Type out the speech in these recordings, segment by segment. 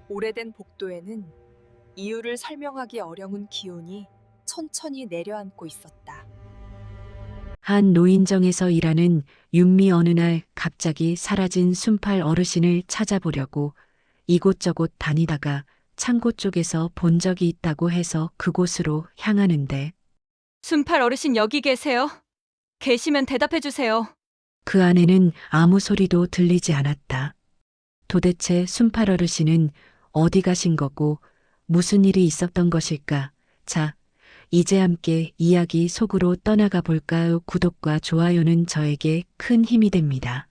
오래된 복도에는 이유를 설명하기 어려운 기운이 천천히 내려앉고 있었다. 한 노인정에서 일하는 윤미 어느 날 갑자기 사라진 순팔 어르신을 찾아보려고 이곳저곳 다니다가 창고 쪽에서 본 적이 있다고 해서 그곳으로 향하는데 순팔 어르신 여기 계세요? 계시면 대답해 주세요. 그 안에는 아무 소리도 들리지 않았다. 도대체 순팔 어르신은 어디 가신 거고 무슨 일이 있었던 것일까? 자, 이제 함께 이야기 속으로 떠나가 볼까요? 구독과 좋아요는 저에게 큰 힘이 됩니다.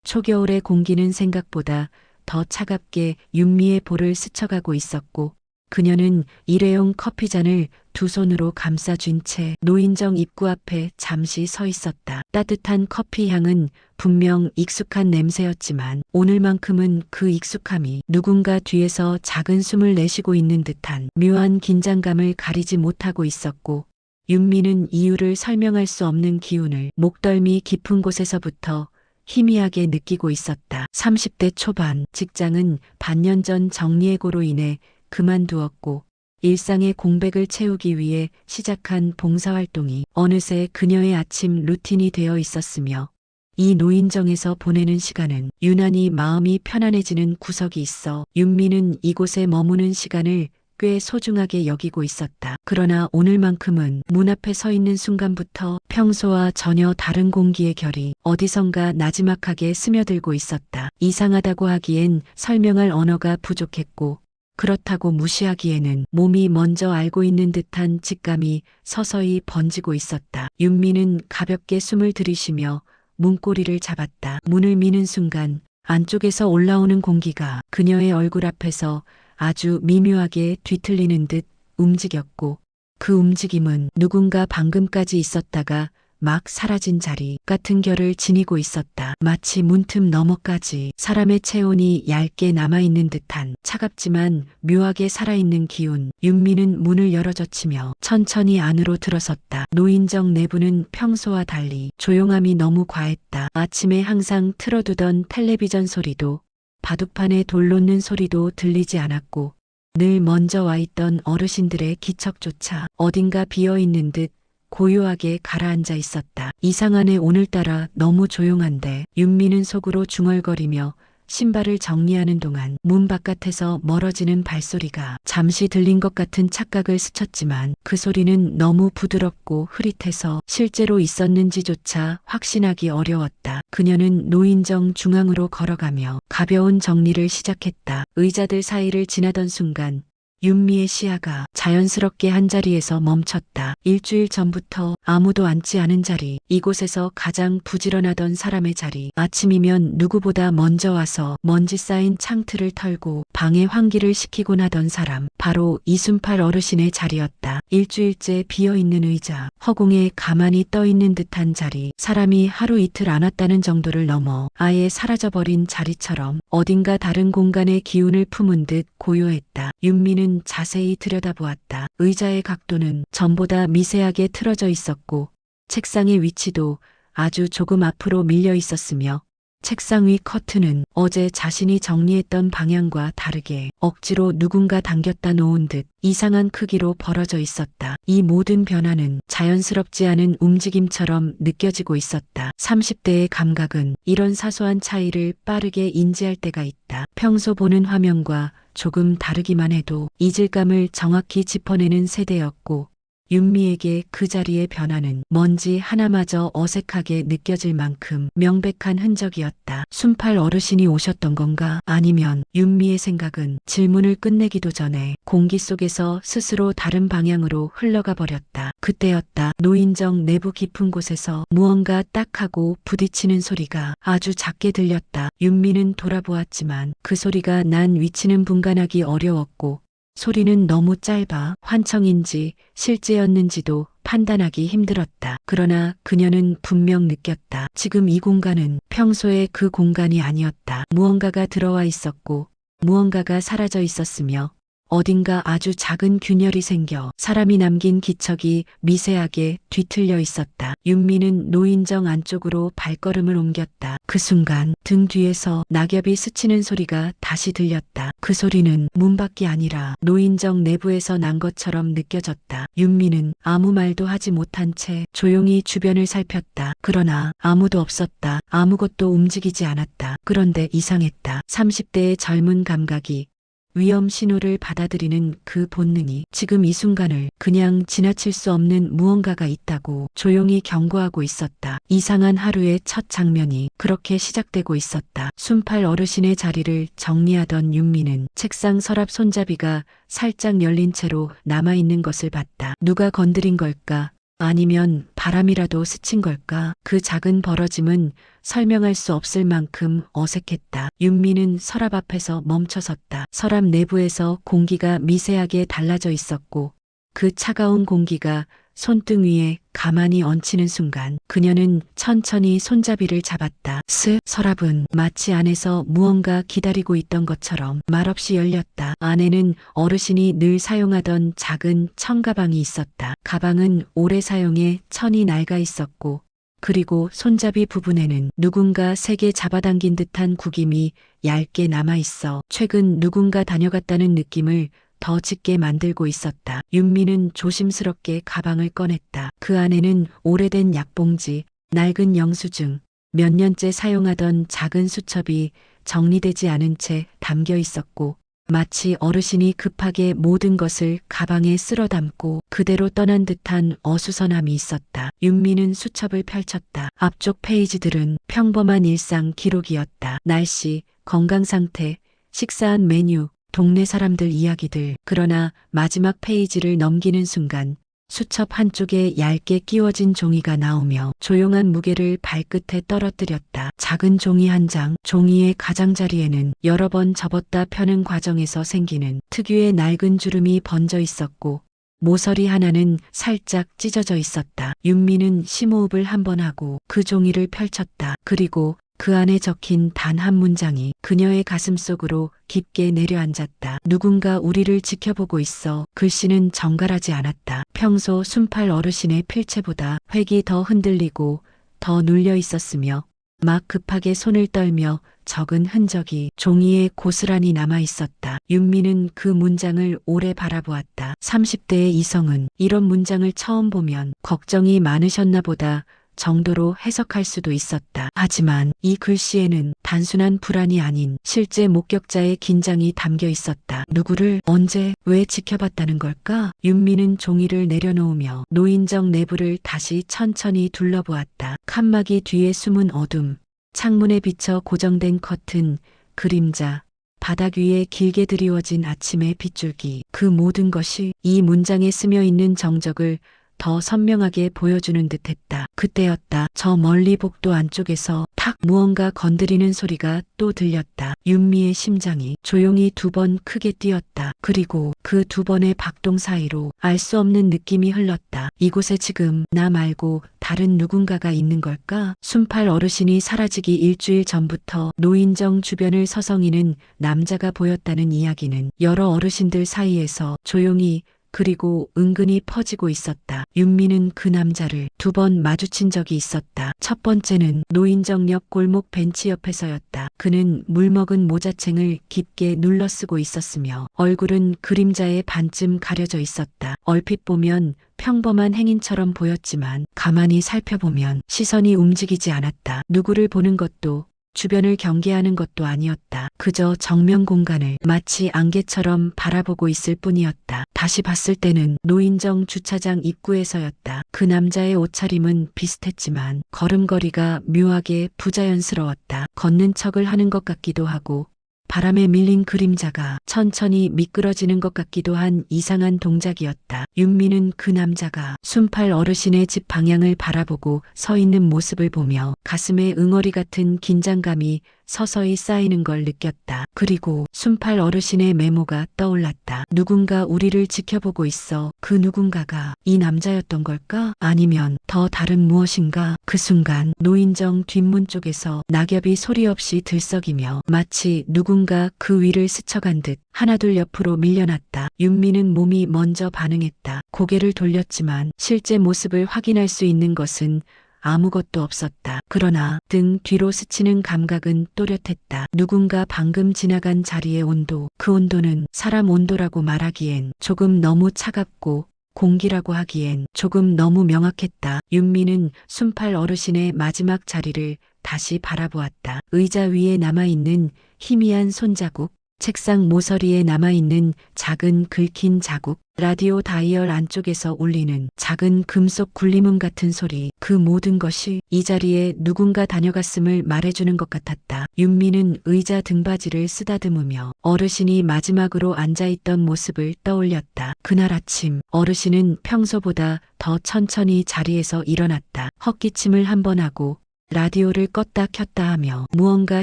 초겨울의 공기는 생각보다 더 차갑게 윤미의 볼을 스쳐가고 있었고 그녀는 일회용 커피잔을 두 손으로 감싸쥔 채 노인정 입구 앞에 잠시 서 있었다. 따뜻한 커피 향은 분명 익숙한 냄새였지만 오늘만큼은 그 익숙함이 누군가 뒤에서 작은 숨을 내쉬고 있는 듯한 묘한 긴장감을 가리지 못하고 있었고 윤미는 이유를 설명할 수 없는 기운을 목덜미 깊은 곳에서부터 희미하게 느끼고 있었다. 30대 초반 직장은 반년 전 정리해고로 인해 그만두었고 일상의 공백을 채우기 위해 시작한 봉사활동이 어느새 그녀의 아침 루틴이 되어 있었으며 이 노인정에서 보내는 시간은 유난히 마음이 편안해지는 구석이 있어 윤미는 이곳에 머무는 시간을 꽤 소중하게 여기고 있었다. 그러나 오늘만큼은 문 앞에 서 있는 순간부터 평소와 전혀 다른 공기의 결이 어디선가 나지막하게 스며들고 있었다. 이상하다고 하기엔 설명할 언어가 부족했고 그렇다고 무시하기에는 몸이 먼저 알고 있는 듯한 직감이 서서히 번지고 있었다. 윤미는 가볍게 숨을 들이쉬며 문고리를 잡았다. 문을 미는 순간 안쪽에서 올라오는 공기가 그녀의 얼굴 앞에서 아주 미묘하게 뒤틀리는 듯 움직였고 그 움직임은 누군가 방금까지 있었다가 막 사라진 자리 같은 결을 지니고 있었다. 마치 문틈 너머까지 사람의 체온이 얇게 남아있는 듯한 차갑지만 묘하게 살아있는 기운. 윤미는 문을 열어젖히며 천천히 안으로 들어섰다. 노인정 내부는 평소와 달리 조용함이 너무 과했다. 아침에 항상 틀어두던 텔레비전 소리도 바둑판에 돌 놓는 소리도 들리지 않았고 늘 먼저 와 있던 어르신들의 기척조차 어딘가 비어있는 듯 고요하게 가라앉아 있었다. 이상하네, 오늘따라 너무 조용한데. 윤미는 속으로 중얼거리며 신발을 정리하는 동안 문 바깥에서 멀어지는 발소리가 잠시 들린 것 같은 착각을 스쳤지만 그 소리는 너무 부드럽고 흐릿해서 실제로 있었는지조차 확신하기 어려웠다. 그녀는 노인정 중앙으로 걸어가며 가벼운 정리를 시작했다. 의자들 사이를 지나던 순간 윤미의 시야가 자연스럽게 한자리에서 멈췄다. 일주일 전부터 아무도 앉지 않은 자리, 이곳에서 가장 부지런하던 사람의 자리. 아침이면 누구보다 먼저 와서 먼지 쌓인 창틀을 털고 방의 환기를 시키곤 하던 사람, 바로 이순팔 어르신의 자리였다. 일주일째 비어있는 의자, 허공에 가만히 떠있는 듯한 자리, 사람이 하루 이틀 안 왔다는 정도를 넘어 아예 사라져버린 자리처럼 어딘가 다른 공간의 기운을 품은 듯 고요했다. 윤미는 자세히 들여다보았다. 의자의 각도는 전보다 미세하게 틀어져 있었고 책상의 위치도 아주 조금 앞으로 밀려 있었으며 책상 위 커튼은 어제 자신이 정리했던 방향과 다르게 억지로 누군가 당겼다 놓은 듯 이상한 크기로 벌어져 있었다. 이 모든 변화는 자연스럽지 않은 움직임처럼 느껴지고 있었다. 30대의 감각은 이런 사소한 차이를 빠르게 인지할 때가 있다. 평소 보는 화면과 조금 다르기만 해도 이질감을 정확히 짚어내는 세대였고 윤미에게 그 자리의 변화는 먼지 하나마저 어색하게 느껴질 만큼 명백한 흔적이었다. 순팔 어르신이 오셨던 건가? 아니면 윤미의 생각은 질문을 끝내기도 전에 공기 속에서 스스로 다른 방향으로 흘러가 버렸다. 그때였다. 노인정 내부 깊은 곳에서 무언가 딱하고 부딪히는 소리가 아주 작게 들렸다. 윤미는 돌아보았지만 그 소리가 난 위치는 분간하기 어려웠고 소리는 너무 짧아 환청인지 실제였는지도 판단하기 힘들었다. 그러나 그녀는 분명 느꼈다. 지금 이 공간은 평소의 그 공간이 아니었다. 무언가가 들어와 있었고 무언가가 사라져 있었으며 어딘가 아주 작은 균열이 생겨 사람이 남긴 기척이 미세하게 뒤틀려 있었다. 윤미는 노인정 안쪽으로 발걸음을 옮겼다. 그 순간 등 뒤에서 낙엽이 스치는 소리가 다시 들렸다. 그 소리는 문 밖이 아니라 노인정 내부에서 난 것처럼 느껴졌다. 윤미는 아무 말도 하지 못한 채 조용히 주변을 살폈다. 그러나 아무도 없었다. 아무것도 움직이지 않았다. 그런데 이상했다. 30대의 젊은 감각이 위험 신호를 받아들이는 그 본능이 지금 이 순간을 그냥 지나칠 수 없는 무언가가 있다고 조용히 경고하고 있었다. 이상한 하루의 첫 장면이 그렇게 시작되고 있었다. 순팔 어르신의 자리를 정리하던 윤미는 책상 서랍 손잡이가 살짝 열린 채로 남아있는 것을 봤다. 누가 건드린 걸까? 아니면 바람이라도 스친 걸까? 그 작은 벌어짐은 설명할 수 없을 만큼 어색했다. 윤미는 서랍 앞에서 멈춰섰다. 서랍 내부에서 공기가 미세하게 달라져 있었고 그 차가운 공기가 손등 위에 가만히 얹히는 순간 그녀는 천천히 손잡이를 잡았다. 서랍은 마치 안에서 무언가 기다리고 있던 것처럼 말없이 열렸다. 안에는 어르신이 늘 사용하던 작은 청가방이 있었다. 가방은 오래 사용해 천이 낡아 있었고 그리고 손잡이 부분에는 누군가 세게 잡아당긴 듯한 구김이 얇게 남아있어 최근 누군가 다녀갔다는 느낌을 더 짙게 만들고 있었다. 윤미는 조심스럽게 가방을 꺼냈다. 그 안에는 오래된 약봉지, 낡은 영수증, 몇 년째 사용하던 작은 수첩이 정리되지 않은 채 담겨 있었고 마치 어르신이 급하게 모든 것을 가방에 쓸어 담고 그대로 떠난 듯한 어수선함이 있었다. 윤미는 수첩을 펼쳤다. 앞쪽 페이지들은 평범한 일상 기록이었다. 날씨, 건강 상태, 식사한 메뉴, 동네 사람들 이야기들. 그러나 마지막 페이지를 넘기는 순간 수첩 한쪽에 얇게 끼워진 종이가 나오며 조용한 무게를 발끝에 떨어뜨렸다. 작은 종이 한 장, 종이의 가장자리에는 여러 번 접었다 펴는 과정에서 생기는 특유의 낡은 주름이 번져 있었고 모서리 하나는 살짝 찢어져 있었다. 윤미는 심호흡을 한 번 하고 그 종이를 펼쳤다. 그리고 그 안에 적힌 단 한 문장이 그녀의 가슴 속으로 깊게 내려앉았다. 누군가 우리를 지켜보고 있어. 글씨는 정갈하지 않았다. 평소 순팔 어르신의 필체보다 획이 더 흔들리고 더 눌려 있었으며 막 급하게 손을 떨며 적은 흔적이 종이에 고스란히 남아 있었다. 윤미는 그 문장을 오래 바라보았다. 30대의 이성은 이런 문장을 처음 보면 걱정이 많으셨나 보다 정도로 해석할 수도 있었다. 하지만 이 글씨에는 단순한 불안이 아닌 실제 목격자의 긴장이 담겨 있었다. 누구를 언제 왜 지켜봤다는 걸까? 윤미는 종이를 내려놓으며 노인정 내부를 다시 천천히 둘러보았다. 칸막이 뒤에 숨은 어둠, 창문에 비쳐 고정된 커튼, 그림자, 바닥 위에 길게 드리워진 아침의 빗줄기. 그 모든 것이 이 문장에 스며 있는 정적을 더 선명하게 보여주는 듯했다. 그때였다. 저 멀리 복도 안쪽에서 탁 무언가 건드리는 소리가 또 들렸다. 윤미의 심장이 조용히 두 번 크게 뛰었다. 그리고 그 두 번의 박동 사이로 알 수 없는 느낌이 흘렀다. 이곳에 지금 나 말고 다른 누군가가 있는 걸까? 순팔 어르신이 사라지기 일주일 전부터 노인정 주변을 서성이는 남자가 보였다는 이야기는 여러 어르신들 사이에서 조용히 그리고 은근히 퍼지고 있었다. 윤미는 그 남자를 두 번 마주친 적이 있었다. 첫 번째는 노인정역 골목 벤치 옆에서였다. 그는 물먹은 모자챙을 깊게 눌러쓰고 있었으며 얼굴은 그림자에 반쯤 가려져 있었다. 얼핏 보면 평범한 행인처럼 보였지만 가만히 살펴보면 시선이 움직이지 않았다. 누구를 보는 것도 주변을 경계하는 것도 아니었다. 그저 정면 공간을 마치 안개처럼 바라보고 있을 뿐이었다. 다시 봤을 때는 노인정 주차장 입구에서였다. 그 남자의 옷차림은 비슷했지만 걸음걸이가 묘하게 부자연스러웠다. 걷는 척을 하는 것 같기도 하고 바람에 밀린 그림자가 천천히 미끄러지는 것 같기도 한 이상한 동작이었다. 윤미는 그 남자가 순팔 어르신의 집 방향을 바라보고 서 있는 모습을 보며 가슴에 응어리 같은 긴장감이 서서히 쌓이는 걸 느꼈다. 그리고 순팔 어르신의 메모가 떠올랐다. 누군가 우리를 지켜보고 있어. 그 누군가가 이 남자였던 걸까? 아니면 더 다른 무엇인가? 그 순간 노인정 뒷문 쪽에서 낙엽이 소리 없이 들썩이며 마치 누군가 그 위를 스쳐간 듯 하나둘 옆으로 밀려났다. 윤미는 몸이 먼저 반응했다. 고개를 돌렸지만 실제 모습을 확인할 수 있는 것은 아무것도 없었다. 그러나 등 뒤로 스치는 감각은 또렷했다. 누군가 방금 지나간 자리의 온도, 그 온도는 사람 온도라고 말하기엔 조금 너무 차갑고 공기라고 하기엔 조금 너무 명확했다. 윤미는 순팔 어르신의 마지막 자리를 다시 바라보았다. 의자 위에 남아있는 희미한 손자국, 책상 모서리에 남아있는 작은 긁힌 자국, 라디오 다이얼 안쪽에서 울리는 작은 금속 굴림음 같은 소리, 그 모든 것이 이 자리에 누군가 다녀갔음을 말해주는 것 같았다. 윤미는 의자 등받이를 쓰다듬으며 어르신이 마지막으로 앉아있던 모습을 떠올렸다. 그날 아침 어르신은 평소보다 더 천천히 자리에서 일어났다. 헛기침을 한 번 하고 라디오를 껐다 켰다 하며 무언가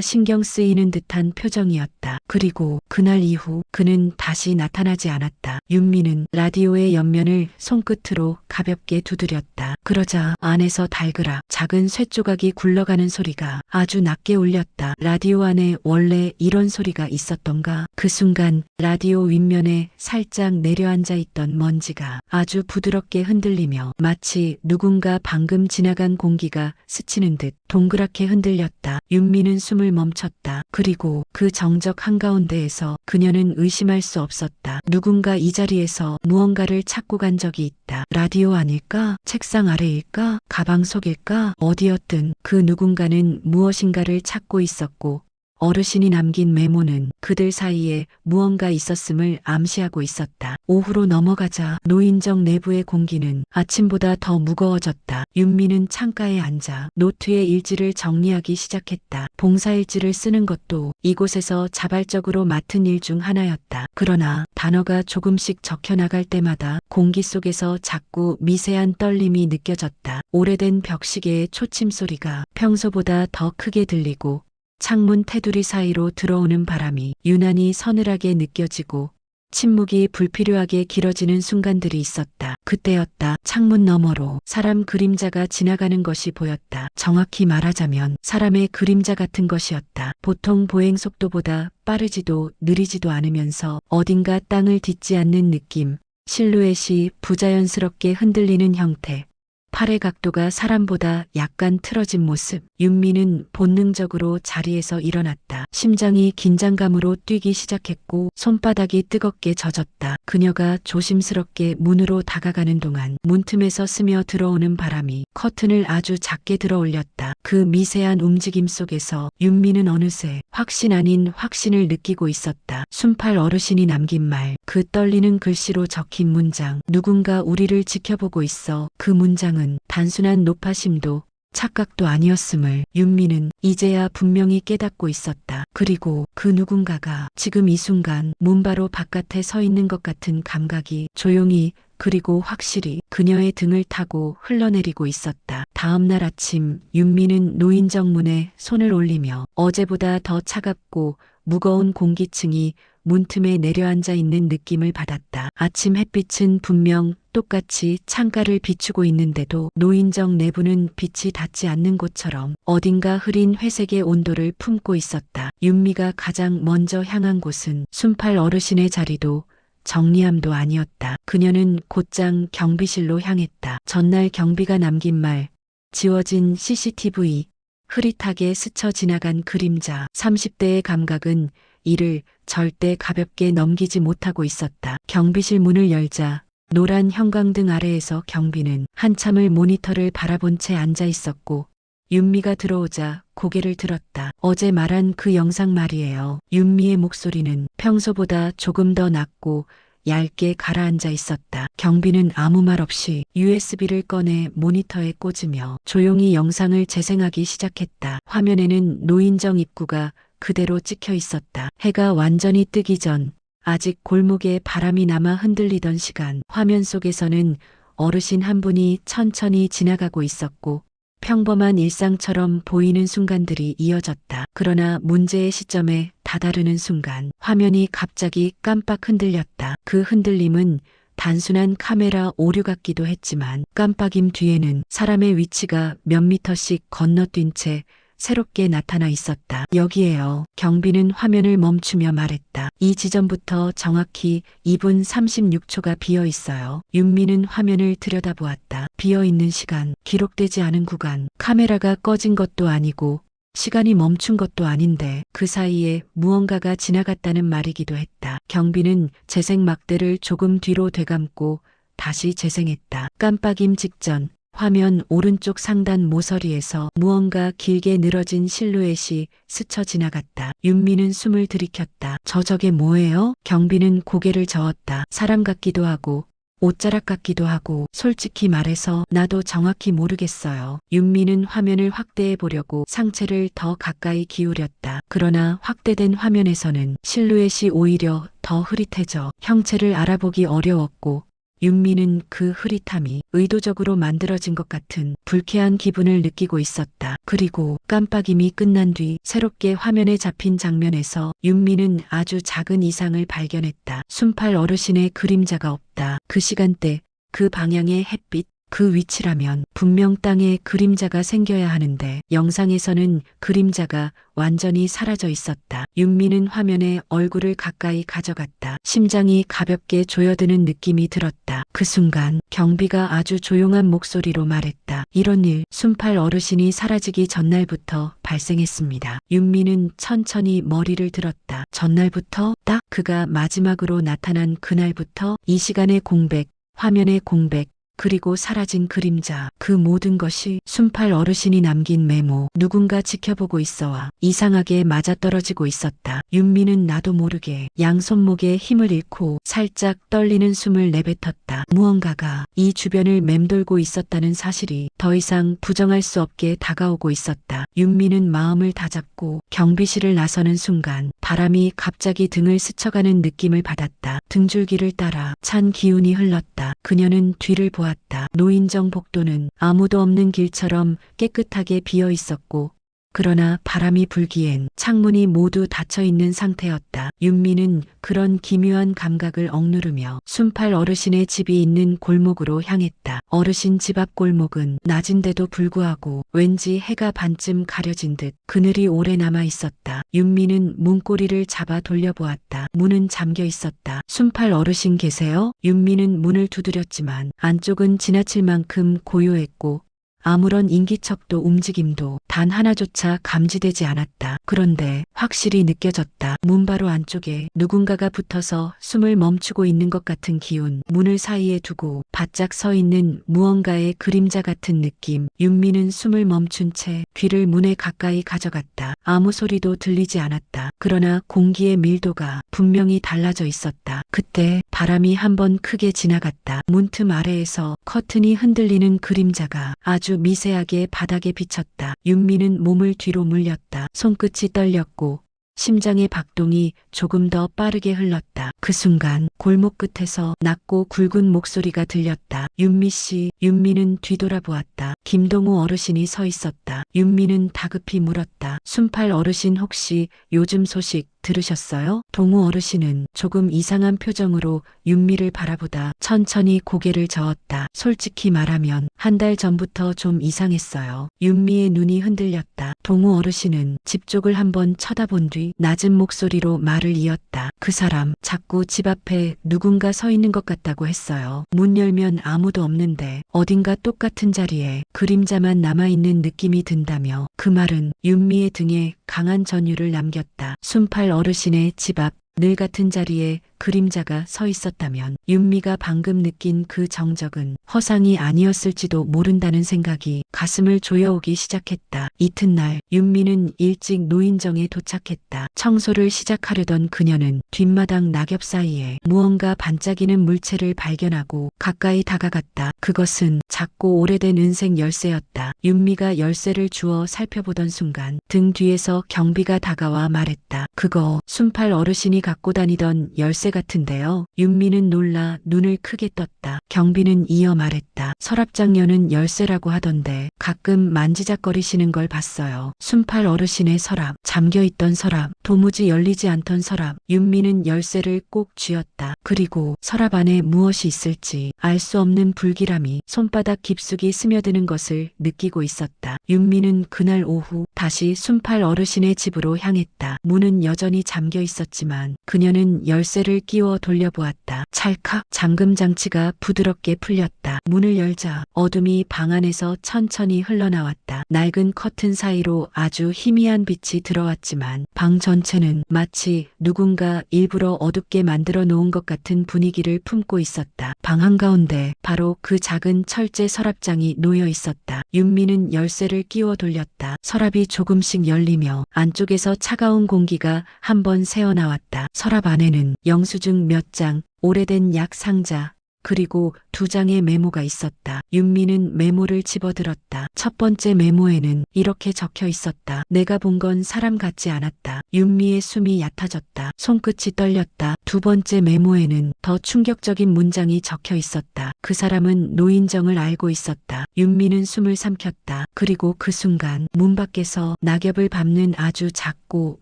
신경 쓰이는 듯한 표정이었다. 그리고 그날 이후 그는 다시 나타나지 않았다. 윤미는 라디오의 옆면을 손끝으로 가볍게 두드렸다. 그러자 안에서 달그락 작은 쇠조각이 굴러가는 소리가 아주 낮게 울렸다. 라디오 안에 원래 이런 소리가 있었던가? 그 순간 라디오 윗면에 살짝 내려앉아 있던 먼지가 아주 부드럽게 흔들리며 마치 누군가 방금 지나간 공기가 스치는 듯 동그랗게 흔들렸다. 윤미는 숨을 멈췄다. 그리고 그 정적 한가운데에서 그녀는 의심할 수 없었다. 누군가 이 자리에서 무언가를 찾고 간 적이 있다. 라디오 아닐까? 책상 아래일까? 가방 속일까? 어디였든 그 누군가는 무엇인가를 찾고 있었고 어르신이 남긴 메모는 그들 사이에 무언가 있었음을 암시하고 있었다. 오후로 넘어가자 노인정 내부의 공기는 아침보다 더 무거워졌다. 윤미는 창가에 앉아 노트에 일지를 정리하기 시작했다. 봉사일지를 쓰는 것도 이곳에서 자발적으로 맡은 일 중 하나였다. 그러나 단어가 조금씩 적혀나갈 때마다 공기 속에서 자꾸 미세한 떨림이 느껴졌다. 오래된 벽시계의 초침 소리가 평소보다 더 크게 들리고 창문 테두리 사이로 들어오는 바람이 유난히 서늘하게 느껴지고 침묵이 불필요하게 길어지는 순간들이 있었다. 그때였다. 창문 너머로 사람 그림자가 지나가는 것이 보였다. 정확히 말하자면 사람의 그림자 같은 것이었다. 보통 보행 속도보다 빠르지도 느리지도 않으면서 어딘가 땅을 딛지 않는 느낌, 실루엣이 부자연스럽게 흔들리는 형태, 팔의 각도가 사람보다 약간 틀어진 모습. 윤미는 본능적으로 자리에서 일어났다. 심장이 긴장감으로 뛰기 시작했고 손바닥이 뜨겁게 젖었다. 그녀가 조심스럽게 문으로 다가가는 동안 문틈에서 스며 들어오는 바람이 커튼을 아주 작게 들어 올렸다. 그 미세한 움직임 속에서 윤미는 어느새 확신 아닌 확신을 느끼고 있었다. 순팔 어르신이 남긴 말, 그 떨리는 글씨로 적힌 문장, 누군가 우리를 지켜보고 있어. 그 문장은 단순한 노파심도 착각도 아니었음을 윤미는 이제야 분명히 깨닫고 있었다. 그리고 그 누군가가 지금 이 순간 문 바로 바깥에 서 있는 것 같은 감각이 조용히 그리고 확실히 그녀의 등을 타고 흘러내리고 있었다. 다음 날 아침 윤미는 노인정 문에 손을 올리며 어제보다 더 차갑고 무거운 공기층이 문틈에 내려앉아 있는 느낌을 받았다. 아침 햇빛은 분명 똑같이 창가를 비추고 있는데도 노인정 내부는 빛이 닿지 않는 곳처럼 어딘가 흐린 회색의 온도를 품고 있었다. 윤미가 가장 먼저 향한 곳은 순팔 어르신의 자리도 정리함도 아니었다. 그녀는 곧장 경비실로 향했다. 전날 경비가 남긴 말, 지워진 CCTV, 흐릿하게 스쳐 지나간 그림자. 30대의 감각은 이를 절대 가볍게 넘기지 못하고 있었다. 경비실 문을 열자 노란 형광등 아래에서 경비는 한참을 모니터를 바라본 채 앉아 있었고 윤미가 들어오자 고개를 들었다. 어제 말한 그 영상 말이에요. 윤미의 목소리는 평소보다 조금 더 낮고 얇게 가라앉아 있었다. 경비는 아무 말 없이 USB를 꺼내 모니터에 꽂으며 조용히 영상을 재생하기 시작했다. 화면에는 노인정 입구가 그대로 찍혀 있었다. 해가 완전히 뜨기 전 아직 골목에 바람이 남아 흔들리던 시간, 화면 속에서는 어르신 한 분이 천천히 지나가고 있었고 평범한 일상처럼 보이는 순간들이 이어졌다. 그러나 문제의 시점에 다다르는 순간 화면이 갑자기 깜빡 흔들렸다. 그 흔들림은 단순한 카메라 오류 같기도 했지만 깜빡임 뒤에는 사람의 위치가 몇 미터씩 건너뛴 채 새롭게 나타나 있었다. 여기에요. 경비는 화면을 멈추며 말했다. 이 지점부터 정확히 2분 36초가 비어 있어요. 윤미는 화면을 들여다보았다. 비어 있는 시간, 기록되지 않은 구간, 카메라가 꺼진 것도 아니고 시간이 멈춘 것도 아닌데 그 사이에 무언가가 지나갔다는 말이기도 했다. 경비는 재생 막대를 조금 뒤로 되감고 다시 재생했다. 깜빡임 직전 화면 오른쪽 상단 모서리에서 무언가 길게 늘어진 실루엣이 스쳐 지나갔다. 윤미는 숨을 들이켰다. 저게 뭐예요? 경비는 고개를 저었다. 사람 같기도 하고 옷자락 같기도 하고 솔직히 말해서 나도 정확히 모르겠어요. 윤미는 화면을 확대해 보려고 상체를 더 가까이 기울였다. 그러나 확대된 화면에서는 실루엣이 오히려 더 흐릿해져 형체를 알아보기 어려웠고 윤미는 그 흐릿함이 의도적으로 만들어진 것 같은 불쾌한 기분을 느끼고 있었다. 그리고 깜빡임이 끝난 뒤 새롭게 화면에 잡힌 장면에서 윤미는 아주 작은 이상을 발견했다. 순팔 어르신의 그림자가 없다. 그 시간대, 그 방향의 햇빛, 그 위치라면 분명 땅에 그림자가 생겨야 하는데 영상에서는 그림자가 완전히 사라져 있었다. 윤미는 화면에 얼굴을 가까이 가져갔다. 심장이 가볍게 조여드는 느낌이 들었다. 그 순간 경비가 아주 조용한 목소리로 말했다. 이런 일 순팔 어르신이 사라지기 전날부터 발생했습니다. 윤미는 천천히 머리를 들었다. 전날부터? 딱 그가 마지막으로 나타난 그날부터 이 시간의 공백, 화면의 공백, 그리고 사라진 그림자, 그 모든 것이 순팔 어르신이 남긴 메모, 누군가 지켜보고 있어와 이상하게 맞아떨어지고 있었다. 윤미는 나도 모르게 양손목에 힘을 잃고 살짝 떨리는 숨을 내뱉었다. 무언가가 이 주변을 맴돌고 있었다는 사실이 더 이상 부정할 수 없게 다가오고 있었다. 윤미는 마음을 다잡고 경비실을 나서는 순간 바람이 갑자기 등을 스쳐가는 느낌을 받았다. 등줄기를 따라 찬 기운이 흘렀다. 그녀는 뒤를 보았다. 노인정 복도는 아무도 없는 길처럼 깨끗하게 비어 있었고 그러나 바람이 불기엔 창문이 모두 닫혀 있는 상태였다. 윤미는 그런 기묘한 감각을 억누르며 순팔 어르신의 집이 있는 골목으로 향했다. 어르신 집 앞 골목은 낮인데도 불구하고 왠지 해가 반쯤 가려진 듯 그늘이 오래 남아 있었다. 윤미는 문고리를 잡아 돌려보았다. 문은 잠겨 있었다. 순팔 어르신 계세요? 윤미는 문을 두드렸지만 안쪽은 지나칠 만큼 고요했고 아무런 인기척도 움직임도 단 하나조차 감지되지 않았다. 그런데 확실히 느껴졌다. 문 바로 안쪽에 누군가가 붙어서 숨을 멈추고 있는 것 같은 기운, 문을 사이에 두고 바짝 서 있는 무언가의 그림자 같은 느낌. 윤미는 숨을 멈춘 채 귀를 문에 가까이 가져갔다. 아무 소리도 들리지 않았다. 그러나 공기의 밀도가 분명히 달라져 있었다. 그때 바람이 한번 크게 지나갔다. 문틈 아래에서 커튼이 흔들리는 그림자가 아주 미세하게 바닥에 비쳤다. 윤미는 몸을 뒤로 물렸다. 손끝이 떨렸고 심장의 박동이 조금 더 빠르게 흘렀다. 그 순간 골목 끝에서 낮고 굵은 목소리가 들렸다. 윤미 씨. 윤미는 뒤돌아보았다. 김동우 어르신이 서 있었다. 윤미는 다급히 물었다. 순팔 어르신 혹시 요즘 소식 들으셨어요? 동우 어르신은 조금 이상한 표정으로 윤미를 바라보다 천천히 고개를 저었다. 솔직히 말하면 한 달 전부터 좀 이상했어요. 윤미의 눈이 흔들렸다. 동우 어르신은 집 쪽을 한번 쳐다본 뒤 낮은 목소리로 말을 이었다. 그 사람 자꾸 집 앞에 누군가 서 있는 것 같다고 했어요. 문 열면 아무도 없는데 어딘가 똑같은 자리에 그림자만 남아있는 느낌이 든다며 그 말은 윤미의 등에 강한 전율을 남겼다. 순팔 어르신의 집 앞 늘 같은 자리에 그림자가 서 있었다면 윤미가 방금 느낀 그 정적은 허상이 아니었을지도 모른다는 생각이 가슴을 조여오기 시작했다. 이튿날 윤미는 일찍 노인정에 도착했다. 청소를 시작하려던 그녀는 뒷마당 낙엽 사이에 무언가 반짝이는 물체를 발견하고 가까이 다가갔다. 그것은 작고 오래된 은색 열쇠였다. 윤미가 열쇠를 주워 살펴보던 순간 등 뒤에서 경비가 다가와 말했다. 그거 순팔 어르신이 갖고 다니던 열쇠 열쇠 같은데요. 윤미는 놀라 눈을 크게 떴다. 경비는 이어 말했다. 서랍장녀는 열쇠라고 하던데 가끔 만지작거리시는 걸 봤어요. 순팔 어르신의 서랍, 잠겨있던 서랍, 도무지 열리지 않던 서랍. 윤미는 열쇠를 꼭 쥐었다. 그리고 서랍 안에 무엇이 있을지 알 수 없는 불길함이 손바닥 깊숙이 스며드는 것을 느끼고 있었다. 윤미는 그날 오후 다시 순팔 어르신의 집으로 향했다. 문은 여전히 잠겨 있었지만 그녀는 열쇠를 끼워 돌려보았다. 찰칵, 잠금 장치가 부드럽게 풀렸다. 문을 열자 어둠이 방 안에서 천천히 흘러나왔다. 낡은 커튼 사이로 아주 희미한 빛이 들어왔지만 방 전체는 마치 누군가 일부러 어둡게 만들어 놓은 것 같은 분위기를 품고 있었다. 방 한가운데 바로 그 작은 철제 서랍장이 놓여 있었다. 윤미는 열쇠를 끼워 돌렸다. 서랍이 조금씩 열리며 안쪽에서 차가운 공기가 한번 새어나왔다. 서랍 안에는 영수증 몇 장, 오래된 약 상자, 그리고 2장의 메모가 있었다. 윤미는 메모를 집어들었다. 첫 번째 메모에는 이렇게 적혀 있었다. 내가 본 건 사람 같지 않았다. 윤미의 숨이 얕아졌다. 손끝이 떨렸다. 두 번째 메모에는 더 충격적인 문장이 적혀 있었다. 그 사람은 노인정을 알고 있었다. 윤미는 숨을 삼켰다. 그리고 그 순간 문 밖에서 낙엽을 밟는 아주 작고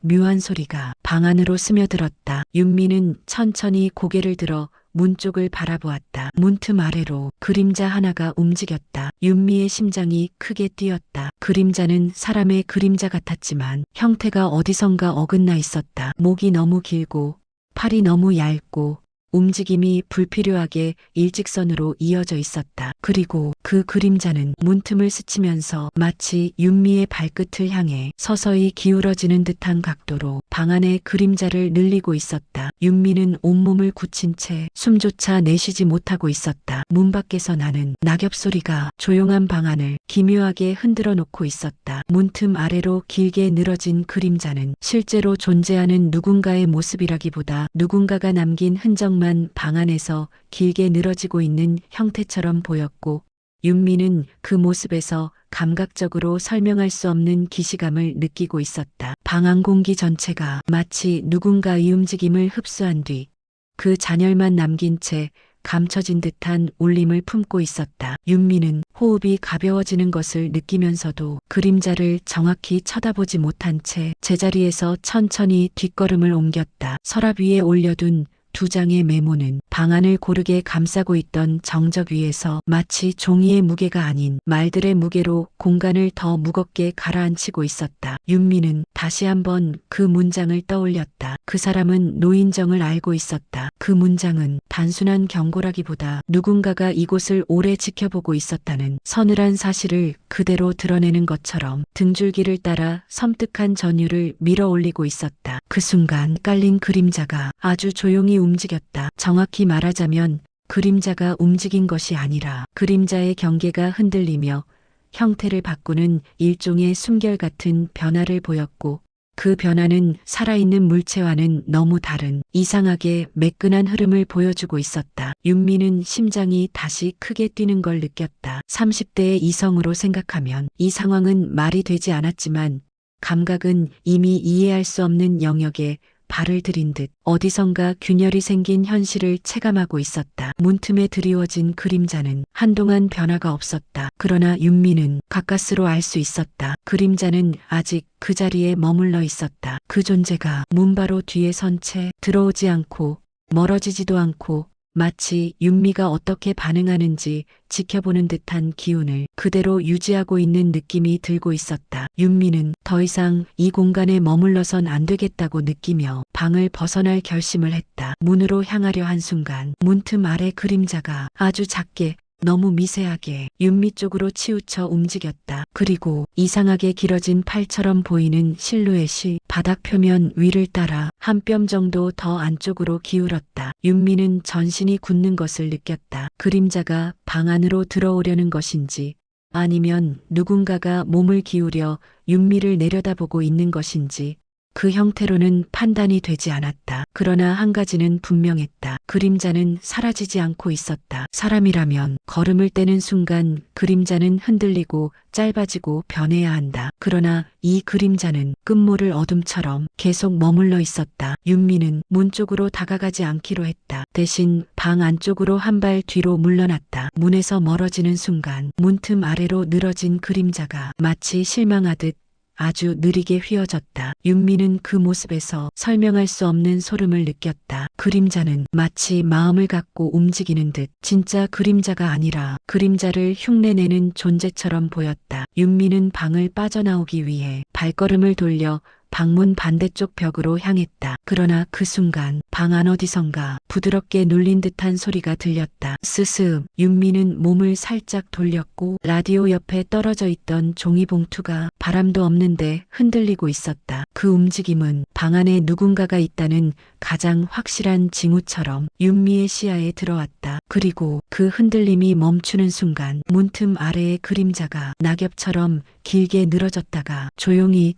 묘한 소리가 방 안으로 스며들었다. 윤미는 천천히 고개를 들어 문 쪽을 바라보았다. 문틈 아래로 그림자 하나가 움직였다. 윤미의 심장이 크게 뛰었다. 그림자는 사람의 그림자 같았지만 형태가 어디선가 어긋나 있었다. 목이 너무 길고 팔이 너무 얇고 움직임이 불필요하게 일직선으로 이어져 있었다. 그리고 그 그림자는 문틈을 스치면서 마치 윤미의 발끝을 향해 서서히 기울어지는 듯한 각도로 방 안의 그림자를 늘리고 있었다. 윤미는 온몸을 굳힌 채 숨조차 내쉬지 못하고 있었다. 문 밖에서 나는 낙엽 소리가 조용한 방 안을 기묘하게 흔들어 놓고 있었다. 문틈 아래로 길게 늘어진 그림자는 실제로 존재하는 누군가의 모습이라기보다 누군가가 남긴 흔적만 방 안에서 길게 늘어지고 있는 형태처럼 보였고 윤미는 그 모습에서 감각적으로 설명할 수 없는 기시감을 느끼고 있었다. 방 안 공기 전체가 마치 누군가의 움직임을 흡수한 뒤 그 잔열만 남긴 채 감춰진 듯한 울림을 품고 있었다. 윤미는 호흡이 가벼워지는 것을 느끼면서도 그림자를 정확히 쳐다보지 못한 채 제자리에서 천천히 뒷걸음을 옮겼다. 서랍 위에 올려둔 2장의 메모는 방 안을 고르게 감싸고 있던 정적 위에서 마치 종이의 무게가 아닌 말들의 무게로 공간을 더 무겁게 가라앉히고 있었다. 윤미는 다시 한번 그 문장을 떠올렸다. 그 사람은 노인정을 알고 있었다. 그 문장은 단순한 경고라기보다 누군가가 이곳을 오래 지켜보고 있었다는 서늘한 사실을 그대로 드러내는 것처럼 등줄기를 따라 섬뜩한 전율을 밀어 올리고 있었다. 그 순간 깔린 그림자가 아주 조용히 움직였다. 정확히 말하자면 그림자가 움직인 것이 아니라 그림자의 경계가 흔들리며 형태를 바꾸는 일종의 숨결 같은 변화를 보였고 그 변화는 살아있는 물체와는 너무 다른 이상하게 매끈한 흐름을 보여주고 있었다. 윤미는 심장이 다시 크게 뛰는 걸 느꼈다. 30대의 이성으로 생각하면 이 상황은 말이 되지 않았지만 감각은 이미 이해할 수 없는 영역에 발을 들인 듯 어디선가 균열이 생긴 현실을 체감하고 있었다. 문틈에 드리워진 그림자는 한동안 변화가 없었다. 그러나 윤미는 가까스로 알 수 있었다. 그림자는 아직 그 자리에 머물러 있었다. 그 존재가 문 바로 뒤에 선 채 들어오지 않고 멀어지지도 않고 마치 윤미가 어떻게 반응하는지 지켜보는 듯한 기운을 그대로 유지하고 있는 느낌이 들고 있었다. 윤미는 더 이상 이 공간에 머물러선 안 되겠다고 느끼며 방을 벗어날 결심을 했다. 문으로 향하려 한 순간 문틈 아래 그림자가 아주 작게 너무 미세하게 윤미 쪽으로 치우쳐 움직였다. 그리고 이상하게 길어진 팔처럼 보이는 실루엣이 바닥 표면 위를 따라 한 뼘 정도 더 안쪽으로 기울었다. 윤미는 전신이 굳는 것을 느꼈다. 그림자가 방 안으로 들어오려는 것인지 아니면 누군가가 몸을 기울여 윤미를 내려다보고 있는 것인지 그 형태로는 판단이 되지 않았다. 그러나 한 가지는 분명했다. 그림자는 사라지지 않고 있었다. 사람이라면 걸음을 떼는 순간 그림자는 흔들리고 짧아지고 변해야 한다. 그러나 이 그림자는 끝모를 어둠처럼 계속 머물러 있었다. 윤미는 문 쪽으로 다가가지 않기로 했다. 대신 방 안쪽으로 한 발 뒤로 물러났다. 문에서 멀어지는 순간 문틈 아래로 늘어진 그림자가 마치 실망하듯 아주 느리게 휘어졌다. 윤미는 그 모습에서 설명할 수 없는 소름을 느꼈다. 그림자는 마치 마음을 갖고 움직이는 듯 진짜 그림자가 아니라 그림자를 흉내내는 존재처럼 보였다. 윤미는 방을 빠져나오기 위해 발걸음을 돌려 방문 반대쪽 벽으로 향했다. 그러나 그 순간 방 안 어디선가 부드럽게 눌린 듯한 소리가 들렸다. 스스음. 윤미는 몸을 살짝 돌렸고 라디오 옆에 떨어져 있던 종이봉투가 바람도 없는데 흔들리고 있었다. 그 움직임은 방 안에 누군가가 있다는 가장 확실한 징후처럼 윤미의 시야에 들어왔다. 그리고 그 흔들림이 멈추는 순간 문틈 아래의 그림자가 낙엽처럼 길게 늘어졌다가 조용히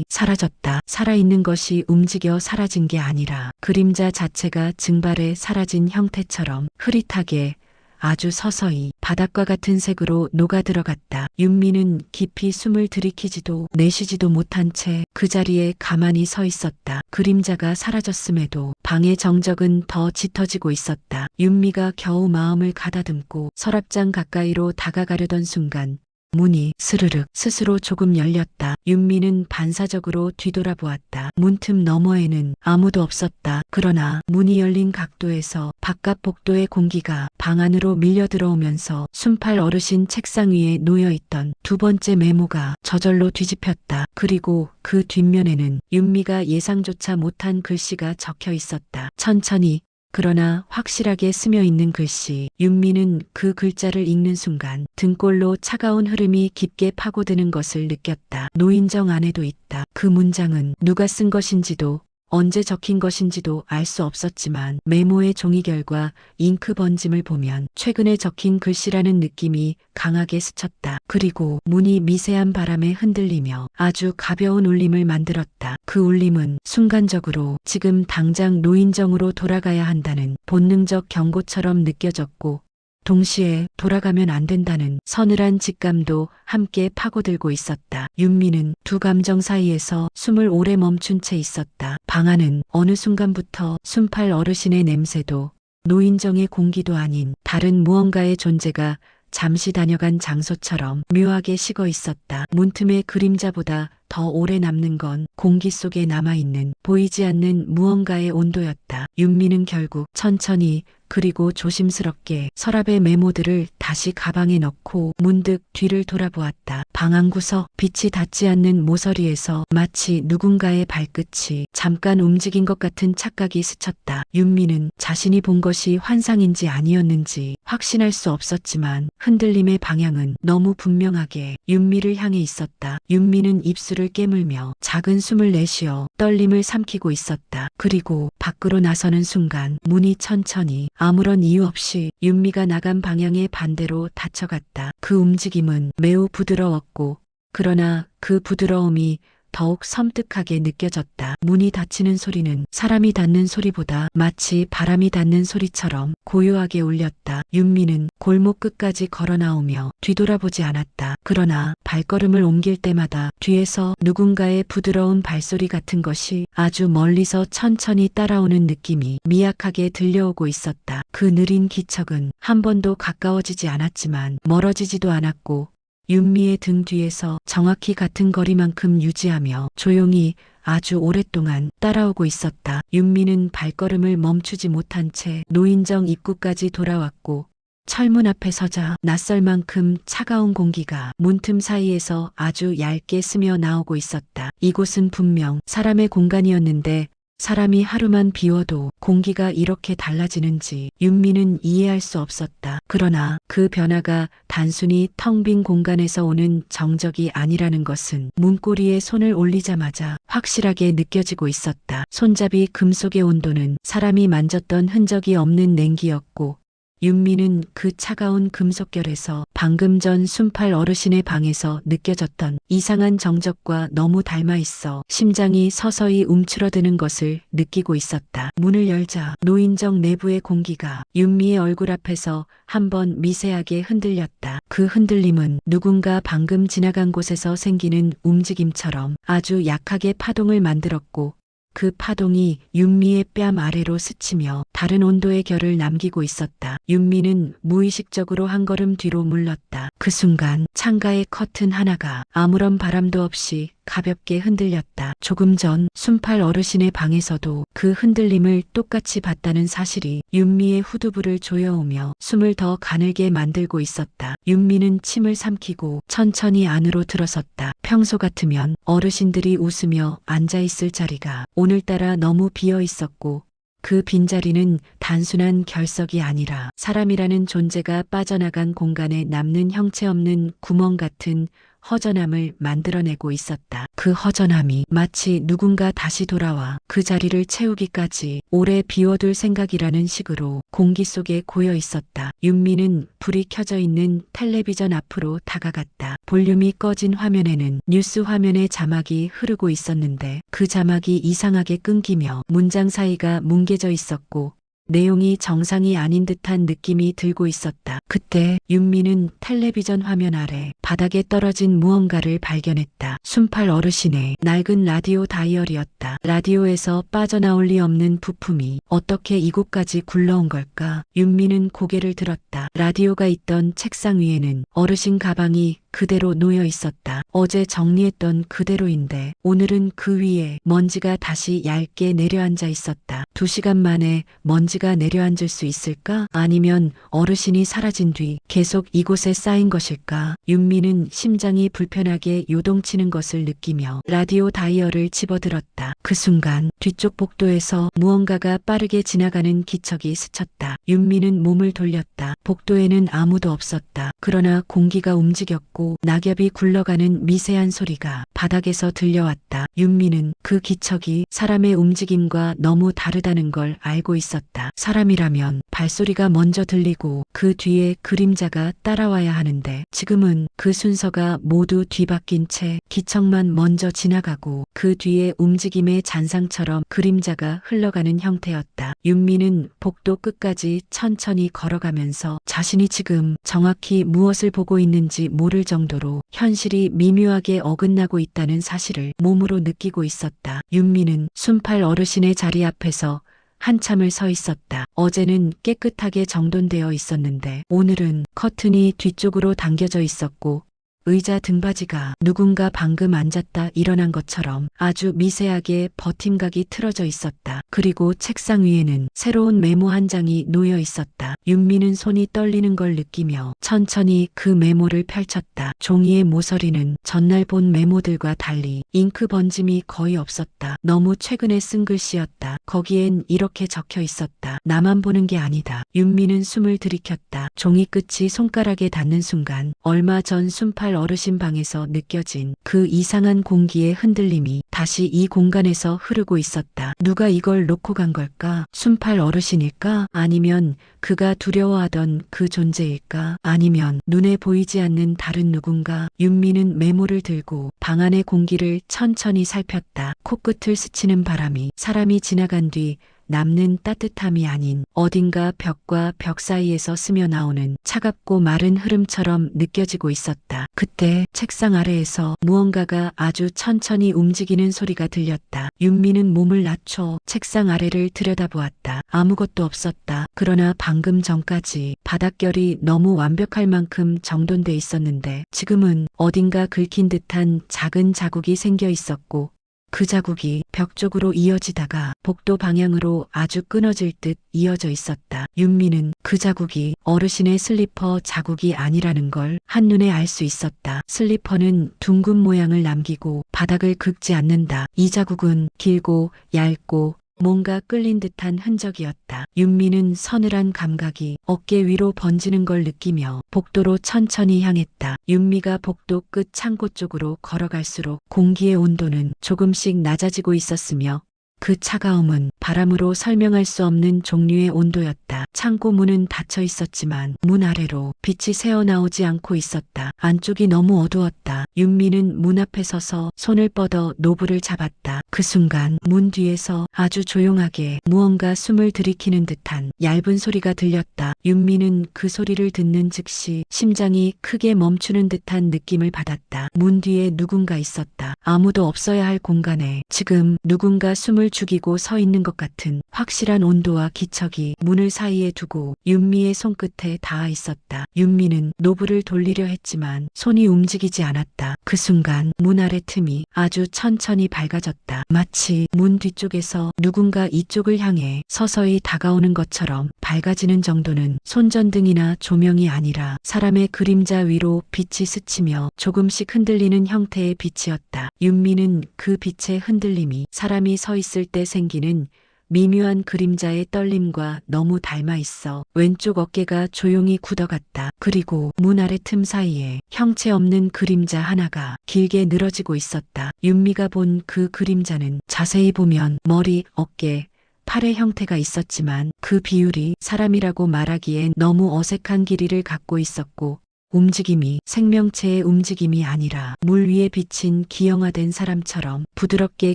사라졌다. 살아있는 것이 움직여 사라진 게 아니라 그림자 자체가 증발해 사라진 형태처럼 흐릿하게 아주 서서히 바닥과 같은 색으로 녹아들어갔다. 윤미는 깊이 숨을 들이키지도 내쉬지도 못한 채 그 자리에 가만히 서 있었다. 그림자가 사라졌음에도 방의 정적은 더 짙어지고 있었다. 윤미가 겨우 마음을 가다듬고 서랍장 가까이로 다가가려던 순간 문이 스르륵 스스로 조금 열렸다. 윤미는 반사적으로 뒤돌아보았다. 문틈 너머에는 아무도 없었다. 그러나 문이 열린 각도에서 바깥 복도의 공기가 방 안으로 밀려 들어오면서 순팔 어르신 책상 위에 놓여있던 두 번째 메모가 저절로 뒤집혔다. 그리고 그 뒷면에는 윤미가 예상조차 못한 글씨가 적혀 있었다. 천천히 그러나 확실하게 스며 있는 글씨. 윤미는 그 글자를 읽는 순간 등골로 차가운 흐름이 깊게 파고드는 것을 느꼈다. 노인정 안에도 있다. 그 문장은 누가 쓴 것인지도 언제 적힌 것인지도 알 수 없었지만 메모의 종이결과 잉크 번짐을 보면 최근에 적힌 글씨라는 느낌이 강하게 스쳤다. 그리고 문이 미세한 바람에 흔들리며 아주 가벼운 울림을 만들었다. 그 울림은 순간적으로 지금 당장 노인정으로 돌아가야 한다는 본능적 경고처럼 느껴졌고 동시에 돌아가면 안 된다는 서늘한 직감도 함께 파고들고 있었다. 윤미는 두 감정 사이에서 숨을 오래 멈춘 채 있었다. 방 안은 어느 순간부터 순팔 어르신의 냄새도 노인정의 공기도 아닌 다른 무언가의 존재가 잠시 다녀간 장소처럼 묘하게 식어 있었다. 문틈의 그림자보다 더 오래 남는 건 공기 속에 남아있는 보이지 않는 무언가의 온도였다. 윤미는 결국 천천히 그리고 조심스럽게 서랍의 메모들을 다시 가방에 넣고 문득 뒤를 돌아보았다. 방 안 구석 빛이 닿지 않는 모서리에서 마치 누군가의 발끝이 잠깐 움직인 것 같은 착각이 스쳤다. 윤미는 자신이 본 것이 환상인지 아니었는지 확신할 수 없었지만 흔들림의 방향은 너무 분명하게 윤미를 향해 있었다. 윤미는 입술을 깨물며 작은 숨을 내쉬어 떨림을 삼키고 있었다. 그리고 밖으로 나서는 순간 문이 천천히 아무런 이유 없이 윤미가 나간 방향의 반대로 닫혀갔다. 그 움직임은 매우 부드러웠고 그러나 그 부드러움이 더욱 섬뜩하게 느껴졌다. 문이 닫히는 소리는 사람이 닫는 소리보다 마치 바람이 닫는 소리처럼 고요하게 울렸다. 윤미는 골목 끝까지 걸어 나오며 뒤돌아보지 않았다. 그러나 발걸음을 옮길 때마다 뒤에서 누군가의 부드러운 발소리 같은 것이 아주 멀리서 천천히 따라오는 느낌이 미약하게 들려오고 있었다. 그 느린 기척은 한 번도 가까워지지 않았지만 멀어지지도 않았고 윤미의 등 뒤에서 정확히 같은 거리만큼 유지하며 조용히 아주 오랫동안 따라오고 있었다. 윤미는 발걸음을 멈추지 못한 채 노인정 입구까지 돌아왔고 철문 앞에 서자 낯설 만큼 차가운 공기가 문틈 사이에서 아주 얇게 스며 나오고 있었다. 이곳은 분명 사람의 공간이었는데 사람이 하루만 비워도 공기가 이렇게 달라지는지 윤미는 이해할 수 없었다. 그러나 그 변화가 단순히 텅 빈 공간에서 오는 정적이 아니라는 것은 문고리에 손을 올리자마자 확실하게 느껴지고 있었다. 손잡이 금속의 온도는 사람이 만졌던 흔적이 없는 냉기였고 윤미는 그 차가운 금속결에서 방금 전 순팔 어르신의 방에서 느껴졌던 이상한 정적과 너무 닮아 있어 심장이 서서히 움츠러드는 것을 느끼고 있었다. 문을 열자 노인정 내부의 공기가 윤미의 얼굴 앞에서 한번 미세하게 흔들렸다. 그 흔들림은 누군가 방금 지나간 곳에서 생기는 움직임처럼 아주 약하게 파동을 만들었고 그 파동이 윤미의 뺨 아래로 스치며 다른 온도의 결을 남기고 있었다. 윤미는 무의식적으로 한 걸음 뒤로 물렀다. 그 순간 창가의 커튼 하나가 아무런 바람도 없이 가볍게 흔들렸다. 조금 전 순팔 어르신의 방에서도 그 흔들림을 똑같이 봤다는 사실이 윤미의 후두부를 조여오며 숨을 더 가늘게 만들고 있었다. 윤미는 침을 삼키고 천천히 안으로 들어섰다. 평소 같으면 어르신들이 웃으며 앉아있을 자리가 오늘따라 너무 비어 있었고 그 빈자리는 단순한 결석이 아니라 사람이라는 존재가 빠져나간 공간에 남는 형체 없는 구멍 같은 허전함을 만들어내고 있었다. 그 허전함이 마치 누군가 다시 돌아와 그 자리를 채우기까지 오래 비워둘 생각이라는 식으로 공기 속에 고여 있었다. 윤미는 불이 켜져 있는 텔레비전 앞으로 다가갔다. 볼륨이 꺼진 화면에는 뉴스 화면의 자막이 흐르고 있었는데 그 자막이 이상하게 끊기며 문장 사이가 뭉개져 있었고 내용이 정상이 아닌 듯한 느낌이 들고 있었다. 그때 윤미는 텔레비전 화면 아래 바닥에 떨어진 무언가를 발견했다. 순팔 어르신의 낡은 라디오 다이얼이었다. 라디오에서 빠져나올 리 없는 부품이 어떻게 이곳까지 굴러온 걸까? 윤미는 고개를 들었다. 라디오가 있던 책상 위에는 어르신 가방이 그대로 놓여 있었다. 어제 정리했던 그대로인데 오늘은 그 위에 먼지가 다시 얇게 내려앉아 있었다. 2시간 만에 먼지가 내려앉을 수 있을까? 아니면 어르신이 사라진 뒤 계속 이곳에 쌓인 것일까? 윤미는 심장이 불편하게 요동치는 것을 느끼며 라디오 다이얼을 집어들었다. 그 순간 뒤쪽 복도에서 무언가가 빠르게 지나가는 기척이 스쳤다. 윤미는 몸을 돌렸다. 복도에는 아무도 없었다. 그러나 공기가 움직였고 낙엽이 굴러가는 미세한 소리가 바닥에서 들려왔다. 윤미는 그 기척이 사람의 움직임과 너무 다르다는 걸 알고 있었다. 사람이라면 발소리가 먼저 들리고 그 뒤에 그림자가 따라와야 하는데 지금은 그 순서가 모두 뒤바뀐 채 기척만 먼저 지나가고 그 뒤에 움직임의 잔상처럼 그림자가 흘러가는 형태였다. 윤미는 복도 끝까지 천천히 걸어가면서 자신이 지금 정확히 무엇을 보고 있는지 모를 정도로 현실이 미묘하게 어긋나고 있다는 사실을 몸으로 느끼고 있었다. 윤미는 순팔 어르신의 자리 앞에서 한참을 서 있었다. 어제는 깨끗하게 정돈되어 있었는데 오늘은 커튼이 뒤쪽으로 당겨져 있었고 의자 등받이가 누군가 방금 앉았다 일어난 것처럼 아주 미세하게 버팀각이 틀어져 있었다. 그리고 책상 위에는 새로운 메모 한 장이 놓여 있었다. 윤미는 손이 떨리는 걸 느끼며 천천히 그 메모를 펼쳤다. 종이의 모서리는 전날 본 메모들과 달리 잉크 번짐이 거의 없었다. 너무 최근에 쓴 글씨였다. 거기엔 이렇게 적혀 있었다. 나만 보는 게 아니다. 윤미는 숨을 들이켰다. 종이 끝이 손가락에 닿는 순간 얼마 전 순팔 어르신 방에서 느껴진 그 이상한 공기의 흔들림이 다시 이 공간에서 흐르고 있었다. 누가 이걸 놓고 간 걸까? 순팔 어르신일까? 아니면 그가 두려워하던 그 존재일까? 아니면 눈에 보이지 않는 다른 누군가? 윤미는 메모를 들고 방 안의 공기를 천천히 살폈다. 코끝을 스치는 바람이 사람이 지나간 뒤 남는 따뜻함이 아닌 어딘가 벽과 벽 사이에서 스며나오는 차갑고 마른 흐름처럼 느껴지고 있었다. 그때 책상 아래에서 무언가가 아주 천천히 움직이는 소리가 들렸다. 윤미는 몸을 낮춰 책상 아래를 들여다보았다. 아무것도 없었다. 그러나 방금 전까지 바닥결이 너무 완벽할 만큼 정돈돼 있었는데 지금은 어딘가 긁힌 듯한 작은 자국이 생겨 있었고 그 자국이 벽 쪽으로 이어지다가 복도 방향으로 아주 끊어질 듯 이어져 있었다. 윤미는 그 자국이 어르신의 슬리퍼 자국이 아니라는 걸 한눈에 알 수 있었다. 슬리퍼는 둥근 모양을 남기고 바닥을 긁지 않는다. 이 자국은 길고 얇고 뭔가 끌린 듯한 흔적이었다. 윤미는 서늘한 감각이 어깨 위로 번지는 걸 느끼며 복도로 천천히 향했다. 윤미가 복도 끝 창고 쪽으로 걸어갈수록 공기의 온도는 조금씩 낮아지고 있었으며 그 차가움은 바람으로 설명할 수 없는 종류의 온도였다. 창고 문은 닫혀 있었지만 문 아래로 빛이 새어나오지 않고 있었다. 안쪽이 너무 어두웠다. 윤미는 문 앞에 서서 손을 뻗어 노브를 잡았다. 그 순간 문 뒤에서 아주 조용하게 무언가 숨을 들이키는 듯한 얇은 소리가 들렸다. 윤미는 그 소리를 듣는 즉시 심장이 크게 멈추는 듯한 느낌을 받았다. 문 뒤에 누군가 있었다. 아무도 없어야 할 공간에 지금 누군가 숨을 죽이고 서 있는 것 같은 확실한 온도와 기척이 문을 사이에 두고 윤미의 손끝에 닿아 있었다. 윤미는 노브를 돌리려 했지만 손이 움직이지 않았다. 그 순간 문 아래 틈이 아주 천천히 밝아졌다. 마치 문 뒤쪽에서 누군가 이쪽을 향해 서서히 다가오는 것처럼 밝아지는 정도는 손전등이나 조명이 아니라 사람의 그림자 위로 빛이 스치며 조금씩 흔들리는 형태의 빛이었다. 윤미는 그 빛의 흔들림이 사람이 서 있을 때 생기는 미묘한 그림자의 떨림과 너무 닮아 있어 왼쪽 어깨가 조용히 굳어갔다. 그리고 문 아래 틈 사이에 형체 없는 그림자 하나가 길게 늘어지고 있었다. 윤미가 본 그 그림자는 자세히 보면 머리, 어깨, 팔의 형태가 있었지만 그 비율이 사람이라고 말하기엔 너무 어색한 길이를 갖고 있었고 움직임이 생명체의 움직임이 아니라 물 위에 비친 기형화된 사람처럼 부드럽게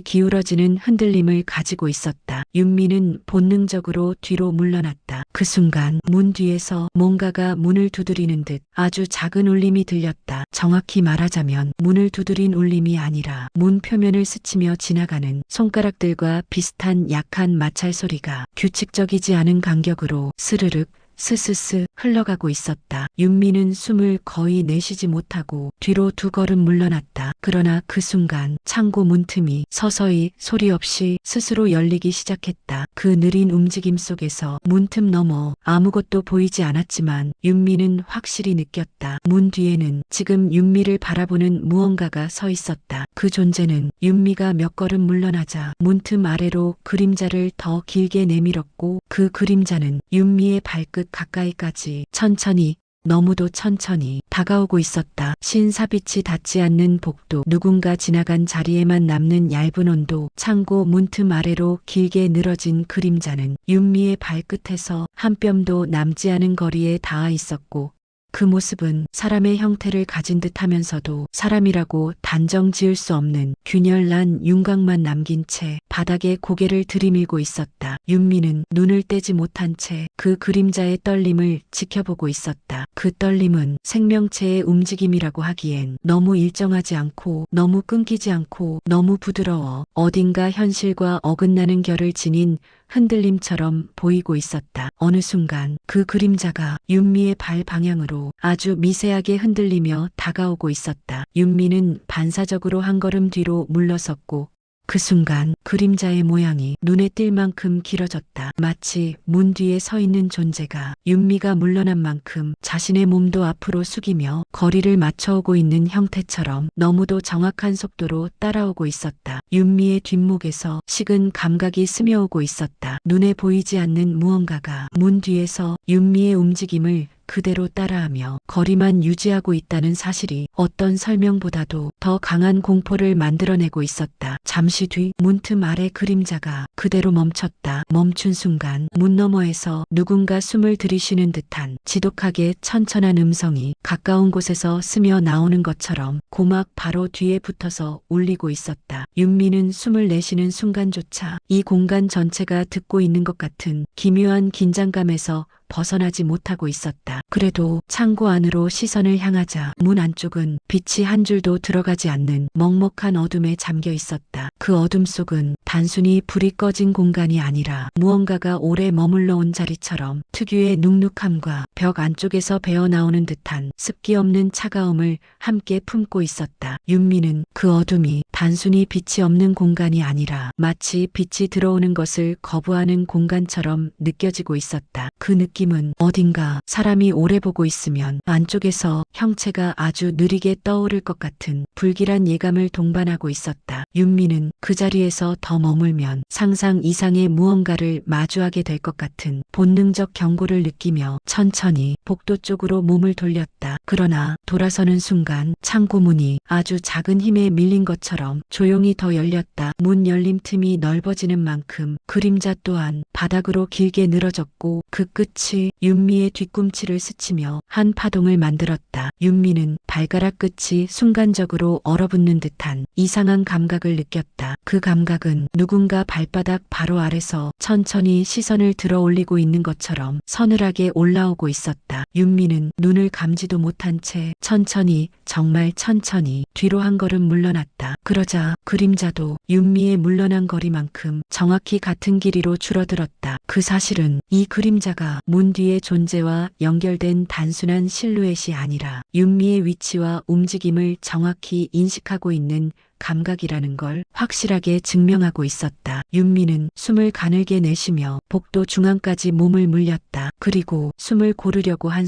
기울어지는 흔들림을 가지고 있었다. 윤미는 본능적으로 뒤로 물러났다. 그 순간 문 뒤에서 뭔가가 문을 두드리는 듯 아주 작은 울림이 들렸다. 정확히 말하자면 문을 두드린 울림이 아니라 문 표면을 스치며 지나가는 손가락들과 비슷한 약한 마찰 소리가 규칙적이지 않은 간격으로 스르륵 스스스 흘러가고 있었다. 윤미는 숨을 거의 내쉬지 못하고 뒤로 두 걸음 물러났다. 그러나 그 순간 창고 문틈이 서서히 소리 없이 스스로 열리기 시작했다. 그 느린 움직임 속에서 문틈 너머 아무것도 보이지 않았지만 윤미는 확실히 느꼈다. 문 뒤에는 지금 윤미를 바라보는 무언가가 서 있었다. 그 존재는 윤미가 몇 걸음 물러나자 문틈 아래로 그림자를 더 길게 내밀었고 그 그림자는 윤미의 발끝 가까이까지 천천히 너무도 천천히 다가오고 있었다. 신사빛이 닿지 않는 복도, 누군가 지나간 자리에만 남는 얇은 온도, 창고 문틈 아래로 길게 늘어진 그림자는 윤미의 발끝에서 한 뼘도 남지 않은 거리에 닿아 있었고 그 모습은 사람의 형태를 가진 듯 하면서도 사람이라고 단정 지을 수 없는 균열난 윤곽만 남긴 채 바닥에 고개를 들이밀고 있었다. 윤미는 눈을 떼지 못한 채 그 그림자의 떨림을 지켜보고 있었다. 그 떨림은 생명체의 움직임이라고 하기엔 너무 일정하지 않고 너무 끊기지 않고 너무 부드러워 어딘가 현실과 어긋나는 결을 지닌 흔들림처럼 보이고 있었다. 어느 순간 그 그림자가 윤미의 발 방향으로 아주 미세하게 흔들리며 다가오고 있었다. 윤미는 반사적으로 한 걸음 뒤로 물러섰고 그 순간 그림자의 모양이 눈에 띌 만큼 길어졌다. 마치 문 뒤에 서 있는 존재가 윤미가 물러난 만큼 자신의 몸도 앞으로 숙이며 거리를 맞춰오고 있는 형태처럼 너무도 정확한 속도로 따라오고 있었다. 윤미의 뒷목에서 식은 감각이 스며오고 있었다. 눈에 보이지 않는 무언가가 문 뒤에서 윤미의 움직임을 그대로 따라하며 거리만 유지하고 있다는 사실이 어떤 설명보다도 더 강한 공포를 만들어내고 있었다. 잠시 뒤 문틈 아래 그림자가 그대로 멈췄다. 멈춘 순간 문 너머에서 누군가 숨을 들이쉬는 듯한 지독하게 천천한 음성이 가까운 곳에서 스며 나오는 것처럼 고막 바로 뒤에 붙어서 울리고 있었다. 윤미는 숨을 내쉬는 순간조차 이 공간 전체가 듣고 있는 것 같은 기묘한 긴장감에서 벗어나지 못하고 있었다. 그래도 창고 안으로 시선을 향하자 문 안쪽은 빛이 한 줄도 들어가지 않는 먹먹한 어둠에 잠겨 있었다. 그 어둠 속은 단순히 불이 꺼진 공간이 아니라 무언가가 오래 머물러 온 자리처럼 특유의 눅눅함과 벽 안쪽에서 배어나오는 듯한 습기 없는 차가움을 함께 품고 있었다. 윤미는 그 어둠이 단순히 빛이 없는 공간이 아니라 마치 빛이 들어오는 것을 거부하는 공간처럼 느껴지고 있었다. 그 느낌은 어딘가 사람이 오래 보고 있으면 안쪽에서 형체가 아주 느리게 떠오를 것 같은 불길한 예감을 동반하고 있었다. 윤미는 그 자리에서 더 머물면 상상 이상의 무언가를 마주하게 될 것 같은 본능적 경고를 느끼며 천천히 복도 쪽으로 몸을 돌렸다. 그러나 돌아서는 순간 창고 문이 아주 작은 힘에 밀린 것처럼 조용히 더 열렸다. 문 열림 틈이 넓어지는 만큼 그림자 또한 바닥으로 길게 늘어졌고 그 끝이 윤미의 뒤꿈치를 스치며 한 파동을 만들었다. 윤미는 발가락 끝이 순간적으로 얼어붙는 듯한 이상한 감각을 느꼈다. 그 감각은 누군가 발바닥 바로 아래서 천천히 시선을 들어 올리고 있는 것처럼 서늘하게 올라오고 있었다. 윤미는 눈을 감지도 못한 채 천천히, 정말 천천히 뒤로 한 걸음 물러났다. 그러자 그림자도 윤미의 물러난 거리만큼 정확히 같은 길이로 줄어들었다. 그 사실은 이 그림자가 문 뒤의 존재와 연결된 단순한 실루엣이 아니라 윤미의 위치와 움직임을 정확히 인식하고 있는 감각이라는 걸 확실하게 증명하고 있었다. 윤미는 숨을 가늘게 내쉬며 복도 중앙까지 몸을 물렸다. 그리고 숨을 고르려고 한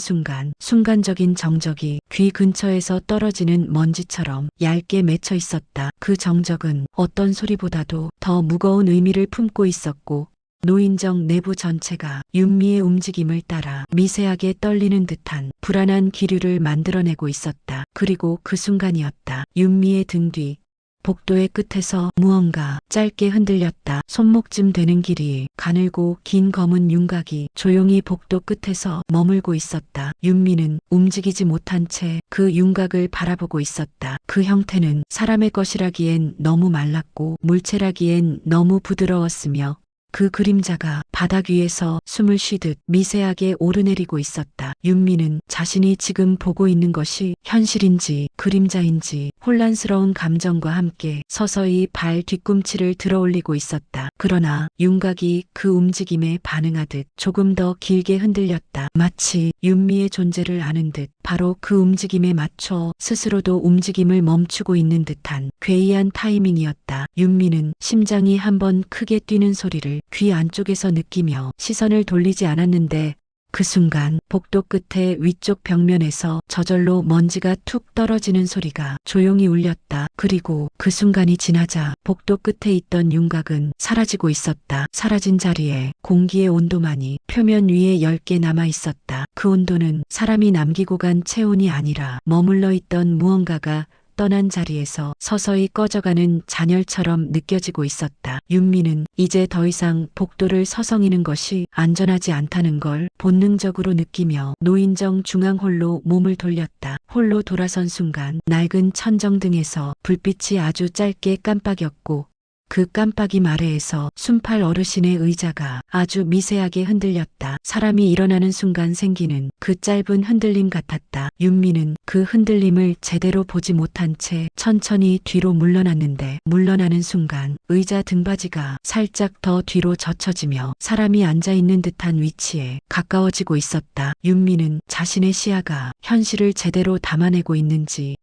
순간적인 정적이 귀 근처에서 떨어지는 먼지처럼 얇게 맺혀 있었다. 그 정적은 어떤 소리보다도 더 무거운 의미를 품고 있었고 노인정 내부 전체가 윤미의 움직임을 따라 미세하게 떨리는 듯한 불안한 기류를 만들어내고 있었다. 그리고 그 순간이었다. 윤미의 등 뒤 복도의 끝에서 무언가 짧게 흔들렸다. 손목쯤 되는 길이 가늘고 긴 검은 윤곽이 조용히 복도 끝에서 머물고 있었다. 윤미는 움직이지 못한 채 그 윤곽을 바라보고 있었다. 그 형태는 사람의 것이라기엔 너무 말랐고 물체라기엔 너무 부드러웠으며 그 그림자가 바닥 위에서 숨을 쉬듯 미세하게 오르내리고 있었다. 윤미는 자신이 지금 보고 있는 것이 현실인지 그림자인지 혼란스러운 감정과 함께 서서히 발 뒤꿈치를 들어 올리고 있었다. 그러나 윤곽이 그 움직임에 반응하듯 조금 더 길게 흔들렸다. 마치 윤미의 존재를 아는 듯 바로 그 움직임에 맞춰 스스로도 움직임을 멈추고 있는 듯한 괴이한 타이밍이었다. 윤미는 심장이 한번 크게 뛰는 소리를 귀 안쪽에서 느끼며 시선을 돌리지 않았는데 그 순간 복도 끝에 위쪽 벽면에서 저절로 먼지가 툭 떨어지는 소리가 조용히 울렸다. 그리고 그 순간이 지나자 복도 끝에 있던 윤곽은 사라지고 있었다. 사라진 자리에 공기의 온도만이 표면 위에 엷게 남아 있었다. 그 온도는 사람이 남기고 간 체온이 아니라 머물러 있던 무언가가 떠난 자리에서 서서히 꺼져가는 잔열처럼 느껴지고 있었다. 윤미는 이제 더 이상 복도를 서성이는 것이 안전하지 않다는 걸 본능적으로 느끼며 노인정 중앙홀로 몸을 돌렸다. 홀로 돌아선 순간 낡은 천정등에서 불빛이 아주 짧게 깜빡였고 그 깜빡임 아래에서 순팔 어르신의 의자가 아주 미세하게 흔들렸다. 사람이 일어나는 순간 생기는 그 짧은 흔들림 같았다. 윤미는 그 흔들림을 제대로 보지 못한 채 천천히 뒤로 물러났는데 물러나는 순간 의자 등받이가 살짝 더 뒤로 젖혀지며 사람이 앉아있는 듯한 위치에 가까워지고 있었다. 윤미는 자신의 시야가 현실을 제대로 담아내고 있는지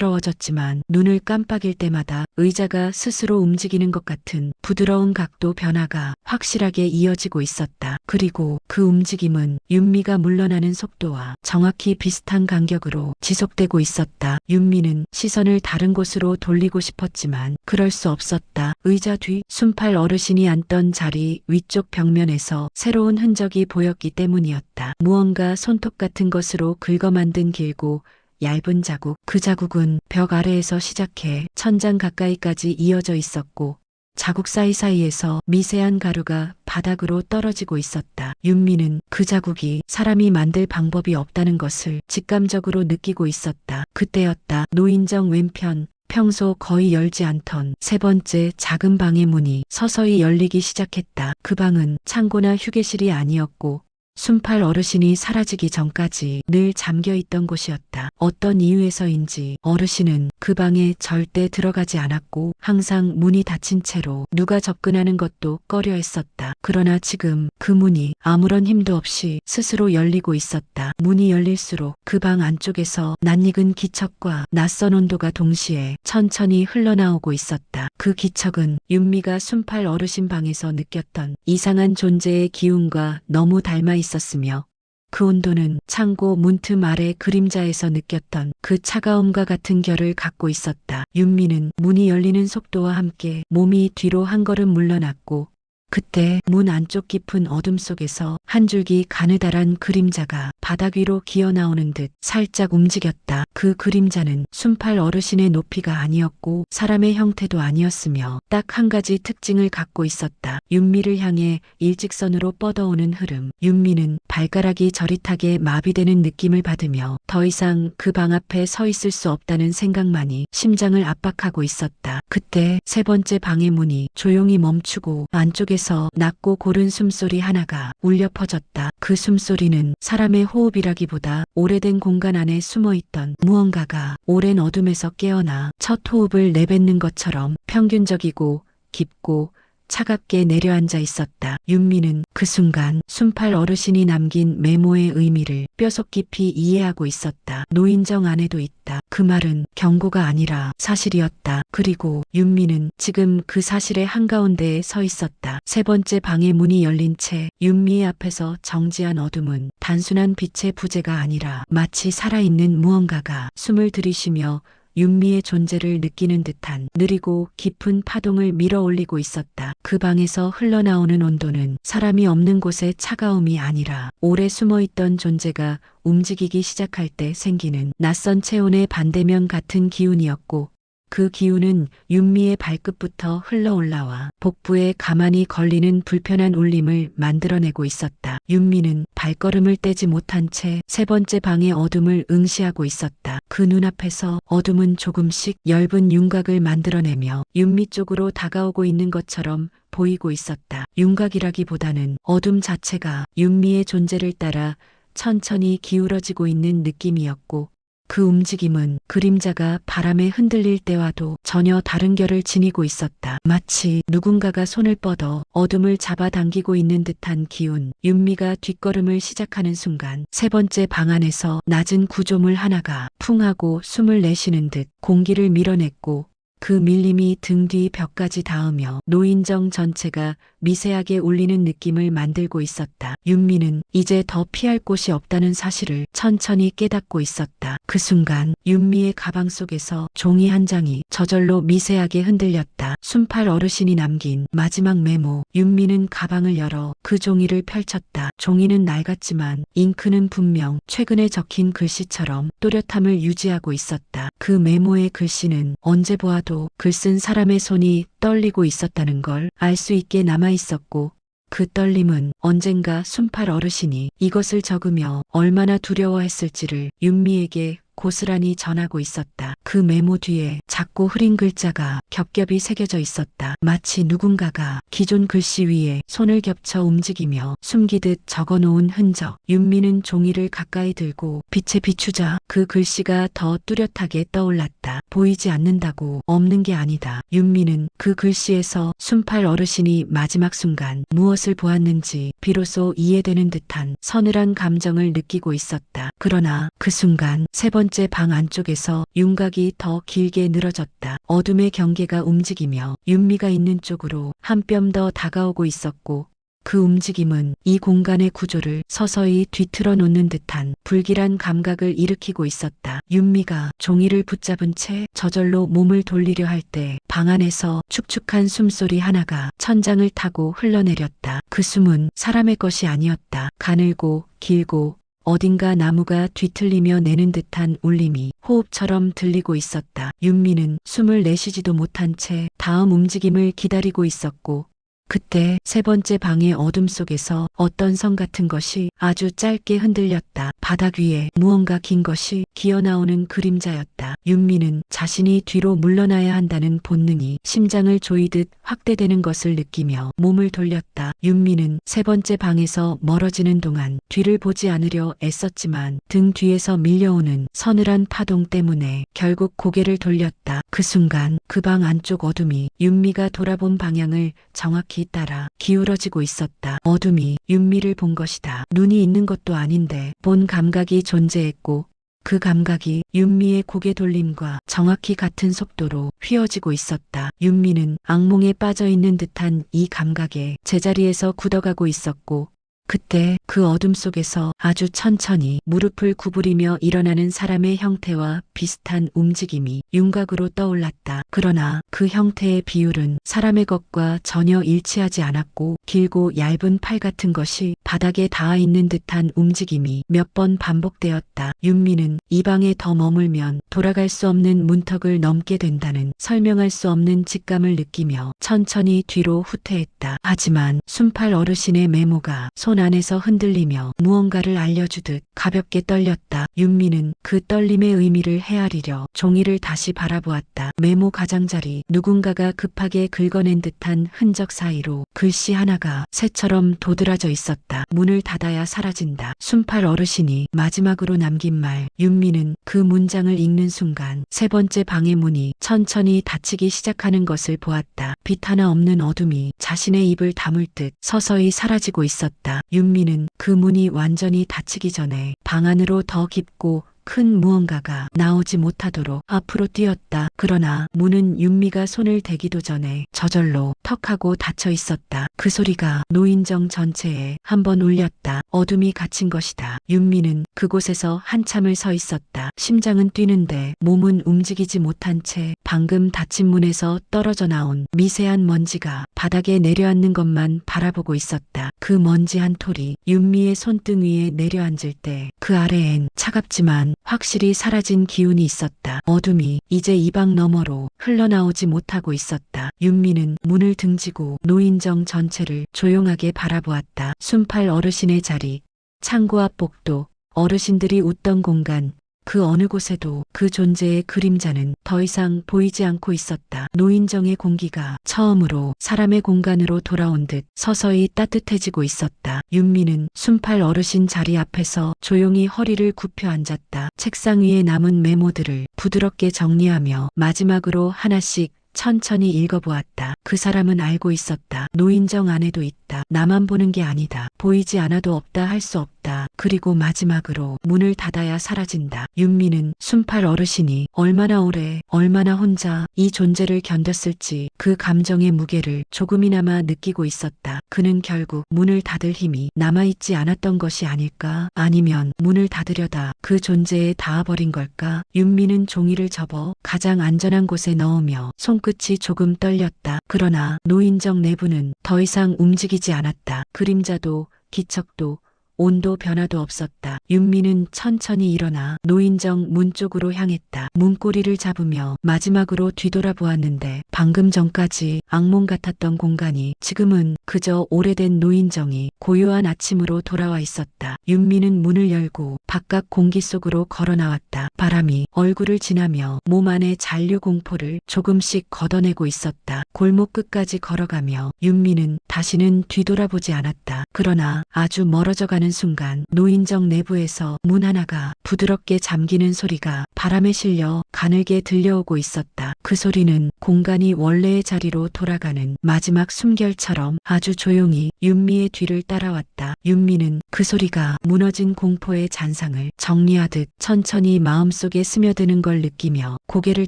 혼란스러워졌지만 눈을 깜빡일 때마다 의자가 스스로 움직이는 것 같은 부드러운 각도 변화가 확실하게 이어지고 있었다. 그리고 그 움직임은 윤미가 물러나는 속도와 정확히 비슷한 간격으로 지속되고 있었다. 윤미는 시선을 다른 곳으로 돌리고 싶었지만 그럴 수 없었다. 의자 뒤 순팔 어르신이 앉던 자리 위쪽 벽면에서 새로운 흔적이 보였기 때문이었다. 무언가 손톱 같은 것으로 긁어 만든 길고 얇은 자국, 그 자국은 벽 아래에서 시작해 천장 가까이까지 이어져 있었고 자국 사이사이에서 미세한 가루가 바닥으로 떨어지고 있었다. 윤미는 그 자국이 사람이 만들 방법이 없다는 것을 직감적으로 느끼고 있었다. 그때였다. 노인정 왼편 평소 거의 열지 않던 세 번째 작은 방의 문이 서서히 열리기 시작했다. 그 방은 창고나 휴게실이 아니었고 순팔 어르신이 사라지기 전까지 늘 잠겨있던 곳이었다. 어떤 이유에서인지 어르신은 그 방에 절대 들어가지 않았고 항상 문이 닫힌 채로 누가 접근하는 것도 꺼려했었다. 그러나 지금 그 문이 아무런 힘도 없이 스스로 열리고 있었다. 문이 열릴수록 그 방 안쪽에서 낯익은 기척과 낯선 온도가 동시에 천천히 흘러나오고 있었다. 그 기척은 윤미가 순팔 어르신 방에서 느꼈던 이상한 존재의 기운과 너무 닮아 있었으며 그 온도는 창고 문틈 아래 그림자에서 느꼈던 그 차가움과 같은 결을 갖고 있었다. 윤미는 문이 열리는 속도와 함께 몸이 뒤로 한 걸음 물러났고 그때 문 안쪽 깊은 어둠 속에서 한 줄기 가느다란 그림자가 바닥 위로 기어 나오는 듯 살짝 움직였다. 그 그림자는 순팔 어르신의 높이가 아니었고 사람의 형태도 아니었으며 딱 한 가지 특징을 갖고 있었다. 윤미를 향해 일직선으로 뻗어오는 흐름. 윤미는 발가락이 저릿하게 마비되는 느낌을 받으며 더 이상 그 방 앞에 서 있을 수 없다는 생각만이 심장을 압박하고 있었다. 그때 세 번째 방의 문이 조용히 멈추고 안쪽에서 낮고 고른 숨소리 하나가 울려 퍼졌다. 그 숨소리는 사람의 호흡이라기보다 오래된 공간 안에 숨어있던 무언가가 오랜 어둠에서 깨어나 첫 호흡을 내뱉는 것처럼 평균적이고 깊고 차갑게 내려앉아 있었다. 윤미는 그 순간 순팔 어르신이 남긴 메모의 의미를 뼈속 깊이 이해하고 있었다. 노인정 안에도 있다. 그 말은 경고가 아니라 사실이었다. 그리고 윤미는 지금 그 사실의 한가운데에 서 있었다. 세 번째 방의 문이 열린 채 윤미의 앞에서 정지한 어둠은 단순한 빛의 부재가 아니라 마치 살아있는 무언가가 숨을 들이쉬며 윤미의 존재를 느끼는 듯한 느리고 깊은 파동을 밀어올리고 있었다. 그 방에서 흘러나오는 온도는 사람이 없는 곳의 차가움이 아니라 오래 숨어있던 존재가 움직이기 시작할 때 생기는 낯선 체온의 반대면 같은 기운이었고 그 기운은 윤미의 발끝부터 흘러올라와 복부에 가만히 걸리는 불편한 울림을 만들어내고 있었다. 윤미는 발걸음을 떼지 못한 채 세 번째 방의 어둠을 응시하고 있었다. 그 눈앞에서 어둠은 조금씩 엷은 윤곽을 만들어내며 윤미 쪽으로 다가오고 있는 것처럼 보이고 있었다. 윤곽이라기보다는 어둠 자체가 윤미의 존재를 따라 천천히 기울어지고 있는 느낌이었고 그 움직임은 그림자가 바람에 흔들릴 때와도 전혀 다른 결을 지니고 있었다. 마치 누군가가 손을 뻗어 어둠을 잡아당기고 있는 듯한 기운. 윤미가 뒷걸음을 시작하는 순간 세 번째 방 안에서 낮은 구조물 하나가 풍 하고 숨을 내쉬는 듯 공기를 밀어냈고 그 밀림이 등 뒤 벽까지 닿으며 노인정 전체가 미세하게 울리는 느낌을 만들고 있었다. 윤미는 이제 더 피할 곳이 없다는 사실을 천천히 깨닫고 있었다. 그 순간 윤미의 가방 속에서 종이 한 장이 저절로 미세하게 흔들렸다. 순팔 어르신이 남긴 마지막 메모. 윤미는 가방을 열어 그 종이를 펼쳤다. 종이는 낡았지만 잉크는 분명 최근에 적힌 글씨처럼 또렷함을 유지하고 있었다. 그 메모의 글씨는 언제 보아도 글쓴 사람의 손이 떨리고 있었다는 걸 알 수 있게 남아 있었고 그 떨림은 언젠가 순팔 어르신이 이것을 적으며 얼마나 두려워했을지를 윤미에게 고스란히 전하고 있었다. 그 메모 뒤에 작고 흐린 글자가 겹겹이 새겨져 있었다. 마치 누군가가 기존 글씨 위에 손을 겹쳐 움직이며 숨기듯 적어놓은 흔적. 윤미는 종이를 가까이 들고 빛에 비추자 그 글씨가 더 뚜렷하게 떠올랐다. 보이지 않는다고 없는 게 아니다. 윤미는 그 글씨에서 순팔 어르신이 마지막 순간 무엇을 보았는지 비로소 이해되는 듯한 서늘한 감정을 느끼고 있었다. 그러나 그 순간 세 번째 방 안쪽에서 윤곽이 더 길게 늘어졌다. 어둠의 경계가 움직이며 윤미가 있는 쪽으로 한 뼘 더 다가오고 있었고 그 움직임은 이 공간의 구조를 서서히 뒤틀어 놓는 듯한 불길한 감각을 일으키고 있었다. 윤미가 종이를 붙잡은 채 저절로 몸을 돌리려 할 때 방 안에서 축축한 숨소리 하나가 천장을 타고 흘러내렸다. 그 숨은 사람의 것이 아니었다. 가늘고 길고 어딘가 나무가 뒤틀리며 내는 듯한 울림이 호흡처럼 들리고 있었다. 윤미는 숨을 내쉬지도 못한 채 다음 움직임을 기다리고 있었고 그때 세 번째 방의 어둠 속에서 어떤 성 같은 것이 아주 짧게 흔들렸다. 바닥 위에 무언가 긴 것이 기어나오는 그림자였다. 윤미는 자신이 뒤로 물러나야 한다는 본능이 심장을 조이듯 확대되는 것을 느끼며 몸을 돌렸다. 윤미는 세 번째 방에서 멀어지는 동안 뒤를 보지 않으려 애썼지만 등 뒤에서 밀려오는 서늘한 파동 때문에 결국 고개를 돌렸다. 그 순간 그 방 안쪽 어둠이 윤미가 돌아본 방향을 정확히 따라 기울어지고 있었다. 어둠이 윤미를 본 것이다. 눈이 있는 것도 아닌데 본 감각이 존재했고 그 감각이 윤미의 고개 돌림과 정확히 같은 속도로 휘어지고 있었다. 윤미는 악몽에 빠져 있는 듯한 이 감각에 제자리에서 굳어가고 있었고 그때 그 어둠 속에서 아주 천천히 무릎을 구부리며 일어나는 사람의 형태와 비슷한 움직임이 윤곽으로 떠올랐다. 그러나 그 형태의 비율은 사람의 것과 전혀 일치하지 않았고 길고 얇은 팔 같은 것이 바닥에 닿아 있는 듯한 움직임이 몇 번 반복되었다. 윤미는 이 방에 더 머물면 돌아갈 수 없는 문턱을 넘게 된다는 설명할 수 없는 직감을 느끼며 천천히 뒤로 후퇴했다. 하지만 순팔 어르신의 메모가 손 안에서 흔들리며 무언가를 알려주듯 가볍게 떨렸다. 윤미는 그 떨림의 의미를 헤아리려 종이를 다시 바라보았다. 메모 가장자리, 누군가가 급하게 긁어낸 듯한 흔적 사이로 글씨 하나가 새처럼 도드라져 있었다. 문을 닫아야 사라진다. 순팔 어르신이 마지막으로 남긴 말. 윤미는 그 문장을 읽는 순간 세 번째 방의 문이 천천히 닫히기 시작하는 것을 보았다. 빛 하나 없는 어둠이 자신의 입을 다물 듯 서서히 사라지고 있었다. 윤미는 그 문이 완전히 닫히기 전에 방 안으로 더 깊고 큰 무언가가 나오지 못하도록 앞으로 뛰었다. 그러나 문은 윤미가 손을 대기도 전에 저절로 턱하고 닫혀 있었다. 그 소리가 노인정 전체에 한번 울렸다. 어둠이 갇힌 것이다. 윤미는 그곳에서 한참을 서 있었다. 심장은 뛰는데 몸은 움직이지 못한 채 방금 닫힌 문에서 떨어져 나온 미세한 먼지가 바닥에 내려앉는 것만 바라보고 있었다. 그 먼지 한 톨이 윤미의 손등 위에 내려앉을 때 그 아래엔 차갑지만 확실히 사라진 기운이 있었다. 어둠이 이제 이 방 너머로 흘러나오지 못하고 있었다. 윤미는 문을 등지고 노인정 전체를 조용하게 바라보았다. 순팔 어르신의 자리, 창고 앞 복도, 어르신들이 웃던 공간, 그 어느 곳에도 그 존재의 그림자는 더 이상 보이지 않고 있었다. 노인정의 공기가 처음으로 사람의 공간으로 돌아온 듯 서서히 따뜻해지고 있었다. 윤미는 순팔 어르신 자리 앞에서 조용히 허리를 굽혀 앉았다. 책상 위에 남은 메모들을 부드럽게 정리하며 마지막으로 하나씩 천천히 읽어보았다. 그 사람은 알고 있었다. 노인정 안에도 있다. 나만 보는 게 아니다. 보이지 않아도 없다 할 수 없다. 그리고 마지막으로 문을 닫아야 사라진다. 윤미는 순팔 어르신이 얼마나 오래, 얼마나 혼자 이 존재를 견뎠을지 그 감정의 무게를 조금이나마 느끼고 있었다. 그는 결국 문을 닫을 힘이 남아있지 않았던 것이 아닐까? 아니면 문을 닫으려다 그 존재에 닿아버린 걸까? 윤미는 종이를 접어 가장 안전한 곳에 넣으며 손끝이 조금 떨렸다. 그러나 노인정 내부는 더 이상 움직이지 않았다. 그림자도 기척도 온도 변화도 없었다. 윤미는 천천히 일어나 노인정 문 쪽으로 향했다. 문고리를 잡으며 마지막으로 뒤돌아보았는데 방금 전까지 악몽 같았던 공간이 지금은 그저 오래된 노인정이 고요한 아침으로 돌아와 있었다. 윤미는 문을 열고 바깥 공기 속으로 걸어 나왔다. 바람이 얼굴을 지나며 몸 안의 잔류 공포를 조금씩 걷어내고 있었다. 골목 끝까지 걸어가며 윤미는 다시는 뒤돌아보지 않았다. 그러나 아주 멀어져 가는 순간 노인정 내부에서 문 하나가 부드럽게 잠기는 소리가 바람에 실려 가늘게 들려오고 있었다. 그 소리는 공간이 원래의 자리로 돌아가는 마지막 숨결처럼 아주 조용히 윤미의 뒤를 따라왔다. 윤미는 그 소리가 무너진 공포의 잔상을 정리하듯 천천히 마음속에 스며드는 걸 느끼며 고개를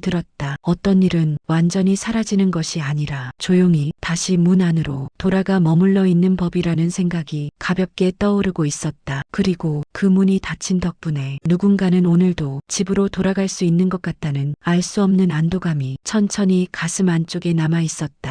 들었다. 어떤 일은 완전히 사라지는 것이 아니라 조용히 다시 문 안으로 돌아가 머물러 있는 법이라는 생각이 가볍게 떠오르고 있었다. 그리고 그 문이 닫힌 덕분에 누군가는 오늘도 집으로 돌아갈 수 있는 것 같다는 알 수 없는 안도감이 천천히 가슴 안쪽에 남아 있었다.